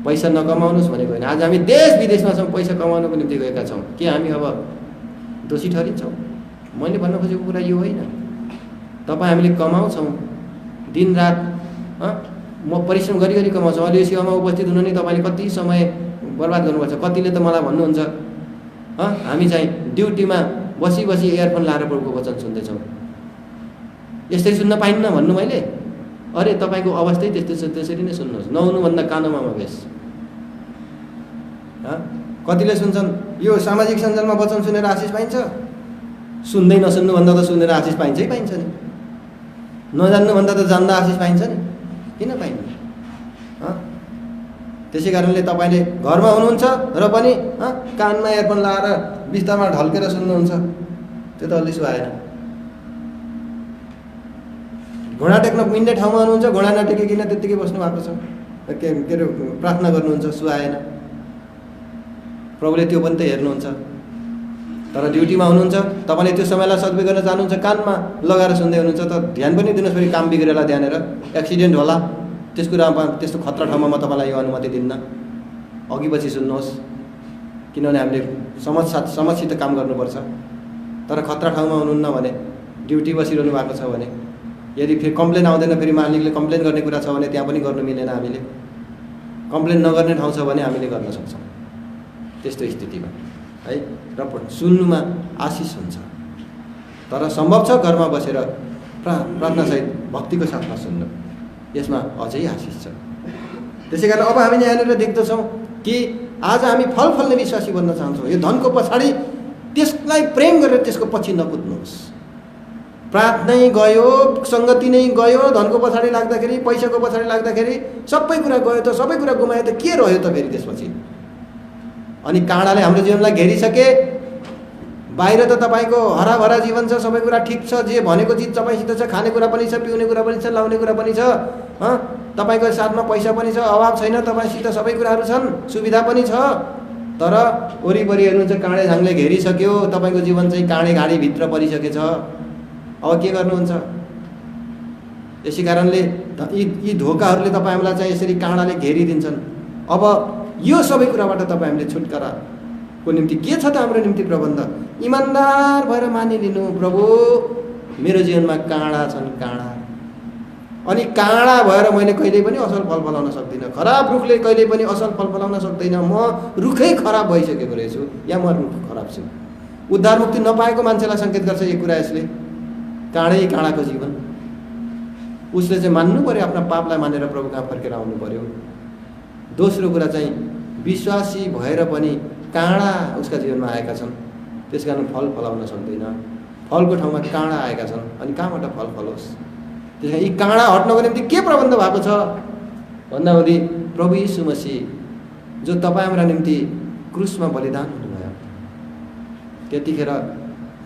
पैसा नकमाउनुहोस् भनेको होइन। आज हामी देश विदेशमा छौँ, पैसा कमाउनको निम्ति गएका छौँ। के हामी अब दोषी ठहरिन्छौँ? मैले भन्न खोजेको कुरा यो होइन। तपाईँ हामीले कमाउँछौँ दिनरात, म परिश्रम गरी कमाउँछु। अहिले यो सेवामा उपस्थित हुन नै तपाईँले कति समय बर्बाद गर्नुपर्छ। कतिले त मलाई भन्नुहुन्छ हामी चाहिँ ड्युटीमा बसी इयरफोन लाएर प्रभुको वचन सुन्दैछौँ। यसरी सुन्न पाइन्न भन्नु मैले? अरे तपाईँको अवस्थै त्यस्तै छ, त्यसरी नै सुन्नुहोस्। नहुनुभन्दा कानोमा बेस। कतिले सुन्छन् यो सामाजिक सञ्जालमा वचन सुनेर आशिष पाइन्छ? सुन्दै नसुन्नुभन्दा त सुनेर आशिष पाइन्छ नि। नजान्नुभन्दा त जान्दा आशिष पाइन्छ नि, किन पाइन्न? त्यसै कारणले तपाईँले घरमा हुनुहुन्छ र पनि कानमा एयरफोन लाएर बिस्तारमा ढल्केर सुन्नुहुन्छ, त्यो त अलि सुहाएन। घोडा टेक्न मिल्ने ठाउँमा हुनुहुन्छ, घोडा नटेकिकन त्यत्तिकै बस्नु भएको छ, के अरे प्रार्थना गर्नुहुन्छ, सुहाएन। प्रभुले त्यो पनि त हेर्नुहुन्छ। तर ड्युटीमा हुनुहुन्छ, तपाईँले त्यो समयलाई सदुपयोग गर्न चाहनुहुन्छ, कानमा लगाएर सुन्दै हुनुहुन्छ, त ध्यान पनि दिनुहोस्। फेरि काम बिग्रेला त्यहाँनिर एक्सिडेन्ट होला, त्यस कुरामा त्यस्तो खतरा ठाउँमा म तपाईँलाई यो अनुमति दिन्न। अघि पछि सुन्नुहोस्, किनभने हामीले समझसित काम गर्नुपर्छ। तर खतरा ठाउँमा हुनुहुन्न भने, ड्युटी बसिरहनु भएको छ भने, यदि फेरि कम्प्लेन आउँदैन, फेरि मालिकले कम्प्लेन गर्ने कुरा छ भने त्यहाँ पनि गर्नु मिलेन। हामीले कम्प्लेन नगर्ने ठाउँ छ भने हामीले गर्न सक्छौँ त्यस्तो स्थितिमा है। र सुन्नुमा आशिष हुन्छ, तर सम्भव छ घरमा बसेर प्रार्थनासहित भक्तिको साथमा सुन्नु, यसमा अझै आशिष छ। त्यसै कारण अब हामी यहाँनिर देख्दछौँ कि आज हामी फल फल्ने विश्वासी बन्न चाहन्छौँ। यो धनको पछाडि त्यसलाई प्रेम गरेर त्यसको पछि नकुद्नुहोस्। प्रार्थनै गयो, सङ्गति नै गयो, धनको पछाडि लाग्दाखेरि, पैसाको पछाडि लाग्दाखेरि सबै कुरा गयो त, सबै कुरा गुमायो त के रह्यो त फेरि त्यसपछि? अनि काँडाले हाम्रो जीवनलाई घेरिसके। बाहिर त तपाईँको हराभरा जीवन छ, सबै कुरा ठिक छ, जे भनेको चिज तपाईँसित छ, खाने कुरा पनि छ, पिउने कुरा पनि छ, लाउने कुरा पनि छ, तपाईँको साथमा पैसा पनि छ, अभाव छैन, तपाईँसित सबै कुराहरू छन्, सुविधा पनि छ। तर वरिपरि हेर्नुहुन्छ काँडे झाङले घेरिसक्यो, तपाईँको जीवन चाहिँ काँडे घाडीभित्र परिसकेछ। अब के गर्नुहुन्छ? यसै कारणले यी धोकाहरूले तपाईँलाई चाहिँ यसरी काँडाले घेरिदिन्छन्। अब यो सबै कुराबाट तपाईँ हामीले छुटकाराको निम्ति के छ त हाम्रो निम्ति प्रबन्ध? इमान्दार भएर मानिलिनु, प्रभु मेरो जीवनमा काँडा छन्, काँडा। अनि काँडा भएर मैले कहिल्यै पनि असल फल फलाउन सक्दिनँ। खराब रुखले कहिल्यै पनि असल फल फलाउन सक्दैन। म रुखै खराब भइसकेको रहेछु, या म रुख खराब छु। उद्धार मुक्ति नपाएको मान्छेलाई सङ्केत गर्छ यो कुरा यसले। काँडै काँडाको जीवन। उसले चाहिँ मान्नु पर्यो, आफ्ना पापलाई मानेर प्रभु कहाँ फर्केर आउनु पर्यो। दोस्रो कुरा चाहिँ विश्वासी भएर पनि काँडा उसका जीवनमा आएका छन्, त्यस कारण फल फलाउन सक्दैन। फलको ठाउँमा काँडा आएका छन्, अनि कहाँबाट फल फलोस्? त्यस कारण यी काँडा हट्नको निम्ति के प्रबन्ध भएको छ भन्दाहुँदी प्रभु यीशु मसीह जो तपाईँ हाम्रा निम्ति क्रुसमा बलिदान हुनुभयो। त्यतिखेर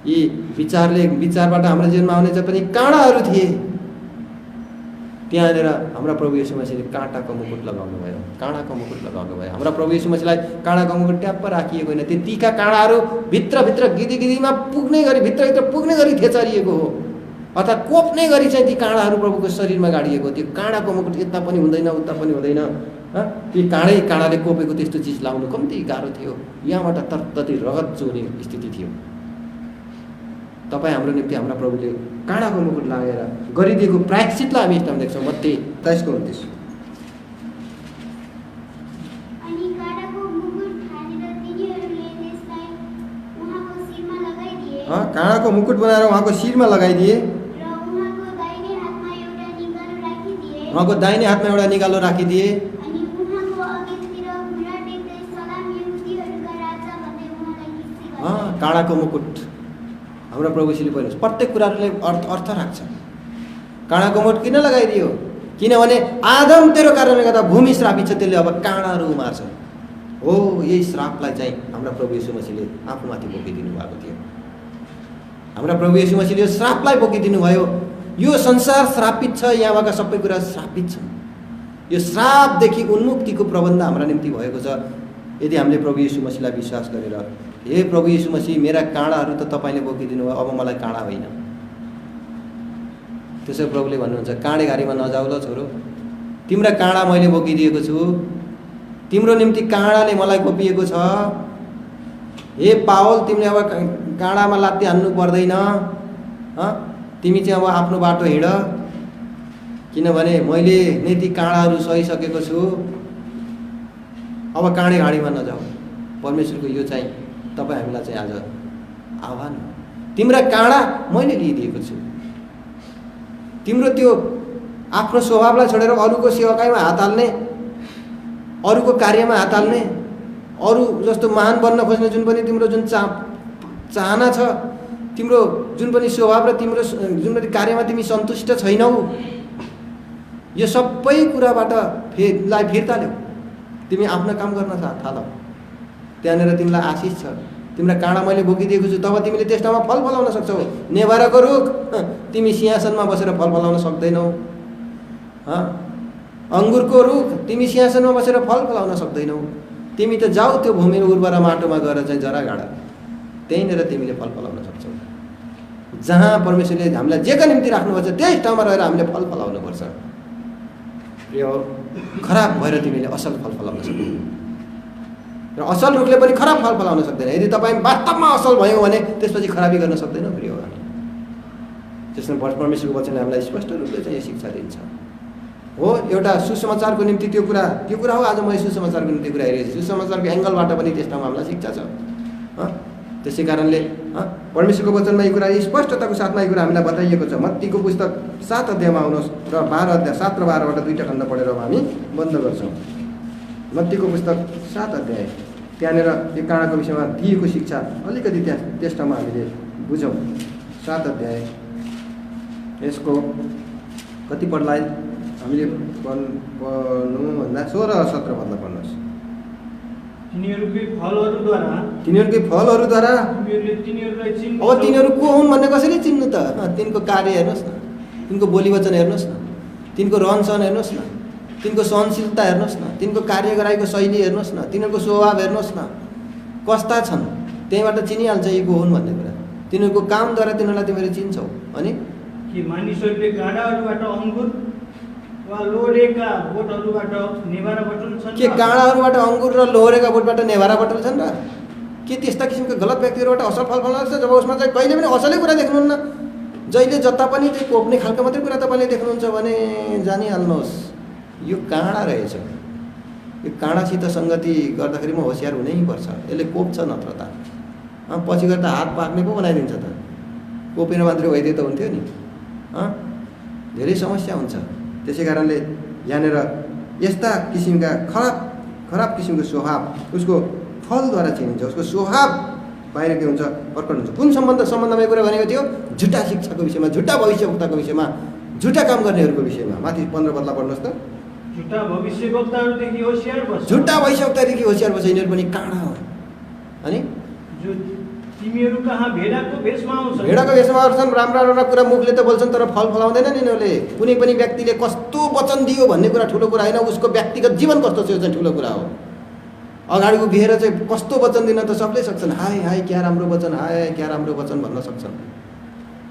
यी विचारबाट हाम्रो जीवनमा आउने जति पनि काँडाहरू थिए, त्यहाँनिर हाम्रा प्रभु येशू मसीहले काँटाको मुकुट लगाउनु भयो, काँडाको मुकुट लगाउनु भयो। हाम्रा प्रभु येशू मसीहलाई काँडाको मुकुट ट्याप्प राखिएको होइन, त्यो तीका काँडाहरू भित्रभित्र गिदीमा पुग्ने गरी भित्रभित्र पुग्ने गरी थेचरिएको हो, अर्थात् कोप्ने गरी चाहिँ ती काँडाहरू प्रभुको शरीरमा गाडिएको। त्यो काँडाको मुकुट यता पनि हुँदैन उता पनि हुँदैन, ती काँडाले कोपेको त्यस्तो चिज लाउनु कम्ती गाह्रो थियो। यहाँबाट तत्तती रगत चुहुने स्थिति थियो। तपाईँ हाम्रो निम्ति हाम्रा प्रभुले काँडाको मुकुट लागेर गरिदिएको प्रायश्चितलाई हामी यस्तो देख्छौँ। मत्ती 23:29। अनि काँडाको मुकुट हालेर तिनीहरूले त्यसलाई उहाँको शिरमा लगाइदिए। काँडाको मुकुट बनाएर उहाँको शिरमा लगाइदिए र उहाँको दाहिने हातमा एउटा निगालो राखिदिए। उहाँको दाहिने हातमा एउटा निगालो राखिदिए। अनि उहाँको अघिल्तिर घुँडा टेक्दै सलाम यहुदीहरूका राजा भन्दै उहाँलाई गिस्ती गरे। काँडाको मुकुट हाम्रो प्रभुले पहिलो प्रत्येक कुराले अर्थ राख्छ। काँडाको मुकुट किन लगाइदियो? किनभने आदम तेरो कारणले गर्दा भूमि श्रापित छ, त्यसले अब काँडाहरू उमार्छ। हो, यही श्रापलाई चाहिँ हाम्रा प्रभु येशू मसीहले आफूमाथि बोकिदिनु भएको थियो। हाम्रा प्रभु येशू मसीहले यो श्रापलाई बोकिदिनु भयो। यो संसार श्रापित छ, यहाँका सबै कुरा श्रापित छन्। यो श्रापदेखि उन्मुक्तिको प्रबन्ध हाम्रा निम्ति भएको छ यदि हामीले प्रभु येशू मसीहलाई विश्वास गरेर, हे प्रभु येशू मसीह, मेरा काँडाहरू त तपाईँले बोकिदिनु भयो, अब मलाई काँडा होइन। त्यसो प्रभुले भन्नुहुन्छ, काँडे घारीमा नजाऊ ल छोरो, तिम्रा काँडा मैले बोकिदिएको छु, तिम्रो निम्ति काँडाले मलाई कोपिएको छ। हे पावल, तिमीले अब काँडामा लात्ती हान्नु पर्दैन, तिमी चाहिँ अब आफ्नो बाटो हिँड, किनभने मैले नै ती काँडाहरू सहिसकेको छु। अब काँडे घाडीमा नजाऊ। परमेश्वरको यो चाहिँ तपाईँ हामीलाई चाहिँ आज आह्वान हो। तिम्रा काँडा मैले लिइदिएको छु। तिम्रो त्यो आफ्नो स्वभावलाई छोडेर अरूको सेवकाइमा हात हाल्ने, अरूको कार्यमा हात हाल्ने, अरू जस्तो महान बन्न खोज्ने जुन पनि तिम्रो जुन चाहना छ, तिम्रो जुन पनि स्वभाव र तिम्रो जुन पनि कार्यमा तिमी सन्तुष्ट छैनौ, यो सबै कुराबाट फिर्ता ल्याऊ। तिमी आफ्नो काम गर्न थाल, त्यहाँनिर तिमीलाई आशिष छ। तिम्रो काँडा मैले बोकिदिएको छु, तब तिमीले त्यस ठाउँमा फल फलाउन सक्छौ। नेभाराको रुख, तिमी सिंहासनमा बसेर फल फलाउन सक्दैनौ। अङ्गुरको रुख, तिमी सिंहासनमा बसेर फल फलाउन सक्दैनौ। तिमी त जाऊ त्यो भूमि उर्वरा माटोमा गएर चाहिँ जरा गाडा, त्यहीँनिर तिमीले फल फलाउन सक्छौ। जहाँ परमेश्वरले हामीलाई जेका निम्ति राख्नुपर्छ त्यही ठाउँमा रहेर हामीले फल फलाउनुपर्छ। यो खराब भएर तिमीले असल फल फलाउन सक्दैन, र असल रुखले पनि खराब फल फलाउन सक्दैन। यदि तपाईँ वास्तवमा असल भयो भने त्यसपछि खराबी गर्न सक्दैन। प्रिय हो, त्यसमा परमेश्वरको वचनले हामीलाई स्पष्ट रूपले चाहिँ यो शिक्षा दिन्छ। हो, एउटा सुसमाचारको निम्ति त्यो कुरा हो। आज मैले सुसमाचारको निम्ति कुरा हेरेको छु, सुसमाचारको एङ्गलबाट पनि त्यस ठाउँमा हामीलाई शिक्षा छ। त्यसै कारणले परमेश्वरको वचनमा यो कुरा स्पष्टताको साथमा यो कुरा हामीलाई बताइएको छ। मत्तीको पुस्तक 7 अध्यायमा आउनुहोस् र 12 अध्याय 7 र 12बाट दुईटा खण्ड पढेर हामी बन्द गर्छौँ। मत्तीको पुस्तक 7 अध्याय, त्यहाँनिर यो काँडाको विषयमा दिएको शिक्षा अलिकति त्यस ठाउँमा हामीले बुझौँ। 7 अध्याय, यसको कति पढ्ला हामीले पढ्नुभन्दा 16 र 17 पदलाई पढ्नुहोस्। तिनीहरूकै फलहरूद्वारा अब तिनीहरू को हुन् भन्ने कसरी चिन्नु त? तिनको कार्य हेर्नुहोस् न, तिनको बोली वचन हेर्नुहोस् न, तिनको रहनसहन हेर्नुहोस् न, तिनको सहनशीलता हेर्नुहोस् न, तिनको कार्य गराएको शैली हेर्नुहोस् न, तिनीहरूको स्वभाव हेर्नुहोस् न, कस्ता छन्। त्यहीँबाट चिनिहाल्छ यी को हुन् भन्ने कुरा। तिनीहरूको कामद्वारा तिनीहरूलाई तिमीले चिन्छौ। अनि कि मानिसहरूले गाडाहरूबाट अङ्गुर वा लोहरेका बोटहरूबाट नेभारा बटुल्छन्। के गाडाहरूबाट अङ्गुर र लोहरेका बोटबाट नेभारा बटुल्छन् र? के त्यस्ता किसिमका गलत व्यक्तिहरूबाट असल फल फलाउँछ जब उसमा चाहिँ कहिले पनि असलै कुरा देख्नुहुन्न? जहिले जता पनि त्यो कोप्ने खालको मात्रै कुरा तपाईँले देख्नुहुन्छ भने जानिहाल्नुहोस् यो काँडा रहेछ। यो काँडासित सङ्गति गर्दाखेरि म होसियार हुनै पर्छ। यसले कोप्छ नत्र त पछि गएर त हात पाक्ने पो बनाइदिन्छ त। कोपेर मात्रै भइदिए त हुन्थ्यो नि। धेरै समस्या हुन्छ। त्यसै कारणले यहाँनिर यस्ता किसिमका खराब किसिमको स्वभाव उसको फलद्वारा चिनिन्छ। उसको स्वभाव बाहिर के हुन्छ? प्रकट हुन्छ। कुन सम्बन्धमा कुरा भनेको थियो? झुटा शिक्षाको विषयमा, झुटा भविष्यवक्ताको विषयमा, झुटा काम गर्नेहरूको विषयमा। माथि 15 पदलाई पढ्नुहोस् त। झुटा भविष्यवक्ताहरूदेखि होशियार बस। झुट्टा भविष्यवक्तादेखि होशियार बस, यिनीहरू पनि काँडा हो। अनि जो तिमीहरू कहाँ भेडाको भेषमा आउँछन्। भेडाको भेषमा आउँछन्, राम्रा राम्रा कुरा मुखले त बोल्छन् तर फल फलाउँदैनन् यिनीहरूले। कुनै पनि व्यक्तिले कस्तो वचन दियो भन्ने कुरा ठुलो कुरा होइन, उसको व्यक्तिगत जीवन कस्तो छ यो चाहिँ ठुलो कुरा हो। अगाडि उभिएर चाहिँ कस्तो वचन दिन त सबले सक्छन्, हाय हाय क्या राम्रो वचन, हाय क्या राम्रो वचन भन्न सक्छन्।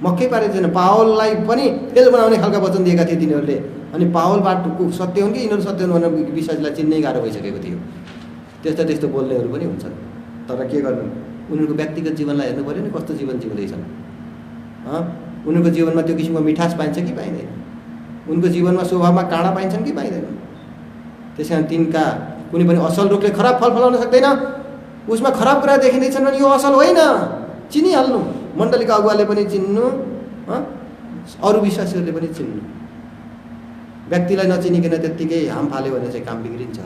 मक्कै पारेको छैन। पावललाई पनि तेल बनाउने खालका वचन दिएका थिए तिनीहरूले। अनि पावलबाटको सत्य हुन् कि यिनीहरू सत्य हुन् भनेर विश्वासलाई चिन्नै गाह्रो भइसकेको थियो। त्यस्तो त्यस्तो बोल्नेहरू पनि हुन्छन्। तर के गर्नु, उनीहरूको व्यक्तिगत जीवनलाई हेर्नु पऱ्यो नि, कस्तो जीवन जिउँदैछन्। उनीहरूको जीवनमा त्यो किसिमको मिठास पाइन्छ कि पाइँदैन, उनको जीवनमा स्वभावमा काँडा पाइन्छन् कि पाइँदैन। त्यस कारण तिनका कुनै पनि असल रुखले खराब फल फलाउन सक्दैन। उसमा खराब कुरा देखिँदैछन् भने यो असल होइन, चिनिहाल्नु। मण्डलीका अगुवाले पनि चिन्नु, अरू विश्वासीहरूले पनि चिन्नु। व्यक्तिलाई नचिनिकन त्यत्तिकै हाम फाल्यो भने चाहिँ काम बिग्रिन्छ।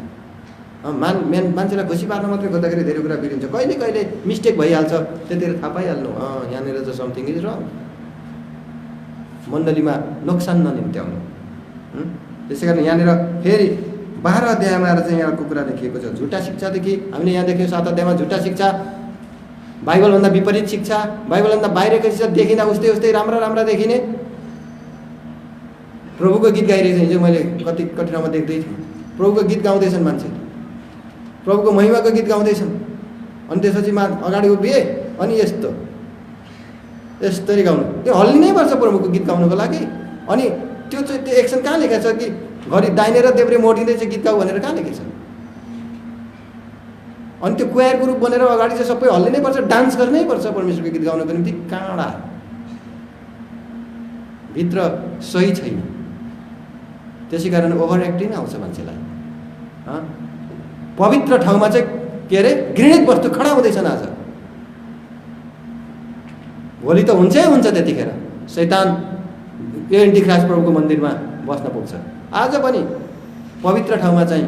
मान्छेलाई खुसी पार्न मात्रै गर्दाखेरि धेरै कुरा बिग्रिन्छ। कहिले कहिले मिस्टेक भइहाल्छ, त्यतिखेर थाहा पाइहाल्नु यहाँनिर चाहिँ समथिङ इज रङ। मण्डलीमा नोक्सान ननिम्त्याउनु। त्यसै कारण यहाँनिर फेरि 12 अध्यायमा आएर चाहिँ यहाँको कुरा लेखिएको छ। झुटा शिक्षादेखि हामीले यहाँ देख्यौँ 7 अध्यायमा झुटा शिक्षा, बाइबलभन्दा विपरीत शिक्षा, बाइबलभन्दा बाहिरको शिक्षा देखिँदा उस्तै उस्तै राम्रा राम्रा देखिने। प्रभुको गीत गाइरहेको हिजो मैले कति ठाउँमा देख्दै थिएँ। प्रभुको गीत गाउँदैछन् मान्छे, प्रभुको महिमाको गीत गाउँदैछन्। अनि त्यसपछि अगाडि उभिए अनि यस्तरी गाउनु, त्यो हल्लिनै पर्छ प्रभुको गीत गाउनुको लागि। अनि त्यो चाहिँ त्यो एक्सन कहाँ लेखेको छ कि घरि दाहिने र देब्रे मोडिँदै चाहिँ गीत गाऊ भनेर कहाँ लेखेको छ? अनि त्यो क्वायरको रूप बनेर अगाडि चाहिँ सबै हल्लिनै पर्छ, डान्स गर्नै पर्छ परमेश्वरको गीत गाउनको निम्ति। काँडा भित्र सही छैन। त्यसै कारण ओभर एक्टिङ आउँछ मान्छेलाई। पवित्र ठाउँमा चाहिँ के अरे घृणित वस्तु खडा हुँदैछन् आज। भोलि त हुन्छै हुन्छ त्यतिखेर शैतान यो एन्टिख्राइस्ट प्रभुको मन्दिरमा बस्न पुग्छ। आज पनि पवित्र ठाउँमा चाहिँ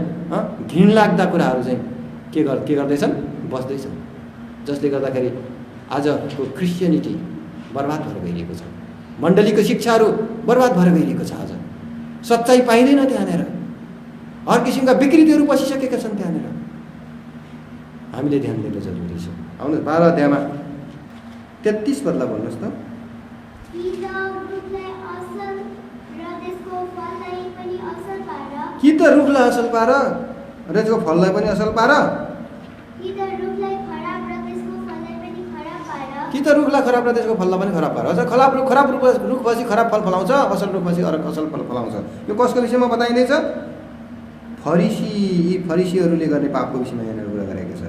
घिनलाग्दा कुराहरू चाहिँ के गर्दैछन्, बस्दैछन्। जसले गर्दाखेरि आजको क्रिस्चियनिटी बर्बाद भएर गइरहेको छ। मण्डलीको शिक्षाहरू बर्बाद भएर गइरहेको छ। आज सच्चाइ पाइँदैन त्यहाँनिर, हर किसिमका विकृतिहरू बसिसकेका छन् त्यहाँनिर। हामीले ध्यान दिनु जरुरी छ। आउनुहोस् 12 अध्यायमा 33 पदलाई भन्नुहोस् त। कि त रुखलाई असल पार र त्यसको फललाई पनि असल पार, कि त रुखलाई खराब र त्यसको फललाई पनि खराब पार। अझ खराब रुखपछि खराब फल फलाउँछ, असल रुखपछि असल फल फलाउँछ। यो कसको विषयमा बताइँदैछ? फरिसीहरूले गर्ने पापको विषयमा यहाँनिर कुरा गरेको छ।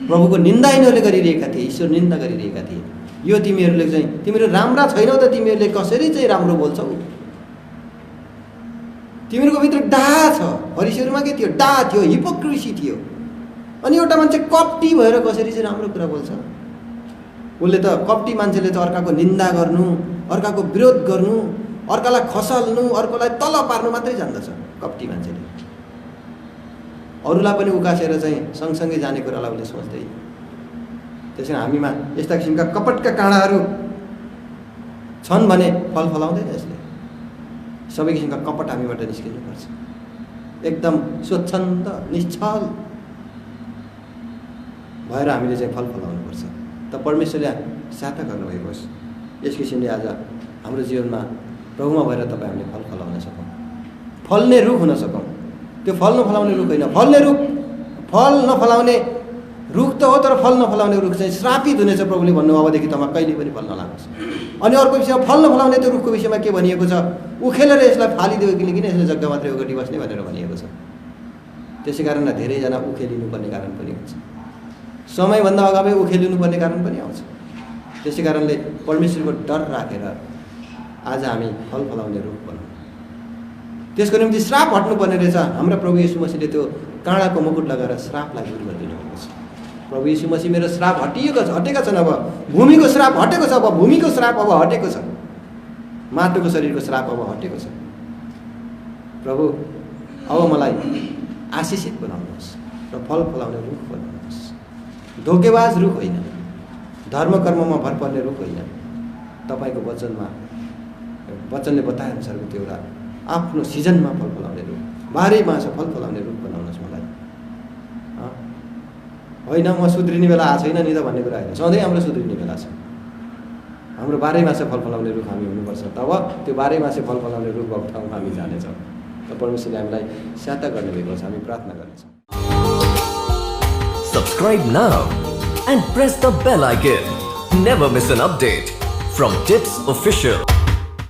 प्रभुको निन्दा यिनीहरूले गरिरहेका थिए, ईश्वर निन्दा गरिरहेका थिए। यो तिमीहरू राम्रा छैनौ त, तिमीहरूले कसरी चाहिँ राम्रो बोल्छौ? तिमीहरूको भित्र डाहा छ। फरिसीहरूमा के थियो? डाहा थियो, हिपोक्रेसी थियो। अनि एउटा मान्छे कपटी भएर कसरी चाहिँ राम्रो कुरा बोल्छ? उसले त कपटी मान्छेले चाहिँ अर्काको निन्दा गर्नु, अर्काको विरोध गर्नु, अर्कालाई खसाल्नु, अर्कोलाई तल पार्नु मात्रै जान्दछ कपटी मान्छेले। अरूलाई पनि उकासेर चाहिँ सँगसँगै जाने कुरालाई उसले सोच्दैन। त्यसैले हामीमा यस्ता किसिमका कपटका काँडाहरू छन् भने फल फलाउँदैन यसले। सबै किसिमका कपट हामीबाट निस्किनुपर्छ। एकदम स्वच्छन्द निश्चल भएर हामीले चाहिँ फल फलाउनुपर्छ। त परमेश्वरले सहायता गर्नुभएको होस् यस किसिमले आज हाम्रो जीवनमा प्रभुमा भएर तपाईँ हामीले फल फलाउन सकौँ, फल्ने रुख हुन सकौँ। त्यो फल नफलाउने रुख होइन। फल नफलाउने रुख त हो, तर फल नफलाउने रुख चाहिँ श्रापित हुनेछ। प्रभुले भन्नु अबदेखि तमा कहिले पनि फल नलागोस्। अनि अर्को विषयमा फल नफलाउने त्यो रुखको विषयमा के भनिएको छ? उखेलेर यसलाई फालिदियो किन यसले जग्गा मात्रै ओगटी बस्ने भनेर भनिएको छ। त्यसै कारण धेरैजना उखेलिनुपर्ने कारण पनि हुन्छ, समयभन्दा अगावै उखेलिनुपर्ने कारण पनि आउँछ। त्यसै कारणले परमेश्वरको डर राखेर आज हामी फल फलाउने रुख बनाउँ। त्यसको निम्ति श्राप हट्नुपर्ने रहेछ। हाम्रा प्रभु यीशु मसीहले त्यो काँडाको मुकुट लगाएर श्रापलाई दूर गरिदिनु भएको छ। प्रभु यीशु मसीह मेरो श्राप हटेका छन्। अब भूमिको श्राप हटेको छ। अब भूमिको श्राप अब हटेको छ। माटोको शरीरको श्राप अब हटेको छ। प्रभु अब मलाई आशिषित बनाउनुहोस् र फल फलाउने रुख बनाउनुहोस्। धोकेबाज रुख होइन, धर्म कर्ममा भर पर्ने रुख होइन। तपाईँको वचनले बताए अनुसारको त्यो एउटा आफ्नो सिजनमा फल फलाउने रुख बाह्रै मास फल फलाउने रुख बनाउनुहोस् मलाई। होइन म सुध्रिने बेला आएको छैन नि त भन्ने कुरा होइन, सधैँ हाम्रो सुध्रिने बेला छ। हाम्रो बाह्रै मास फल फलाउने रुख हामी हुनुपर्छ, तब त्यो बाह्रै मास फल फलाउने रुख भएको ठाउँमा हामी जानेछौँ। र परमेश्वरले हामीलाई सहायता गर्नुभएको छ, हामी प्रार्थना गर्नेछौँ। Subscribe now and press the bell icon. Never miss an update from Tips Official.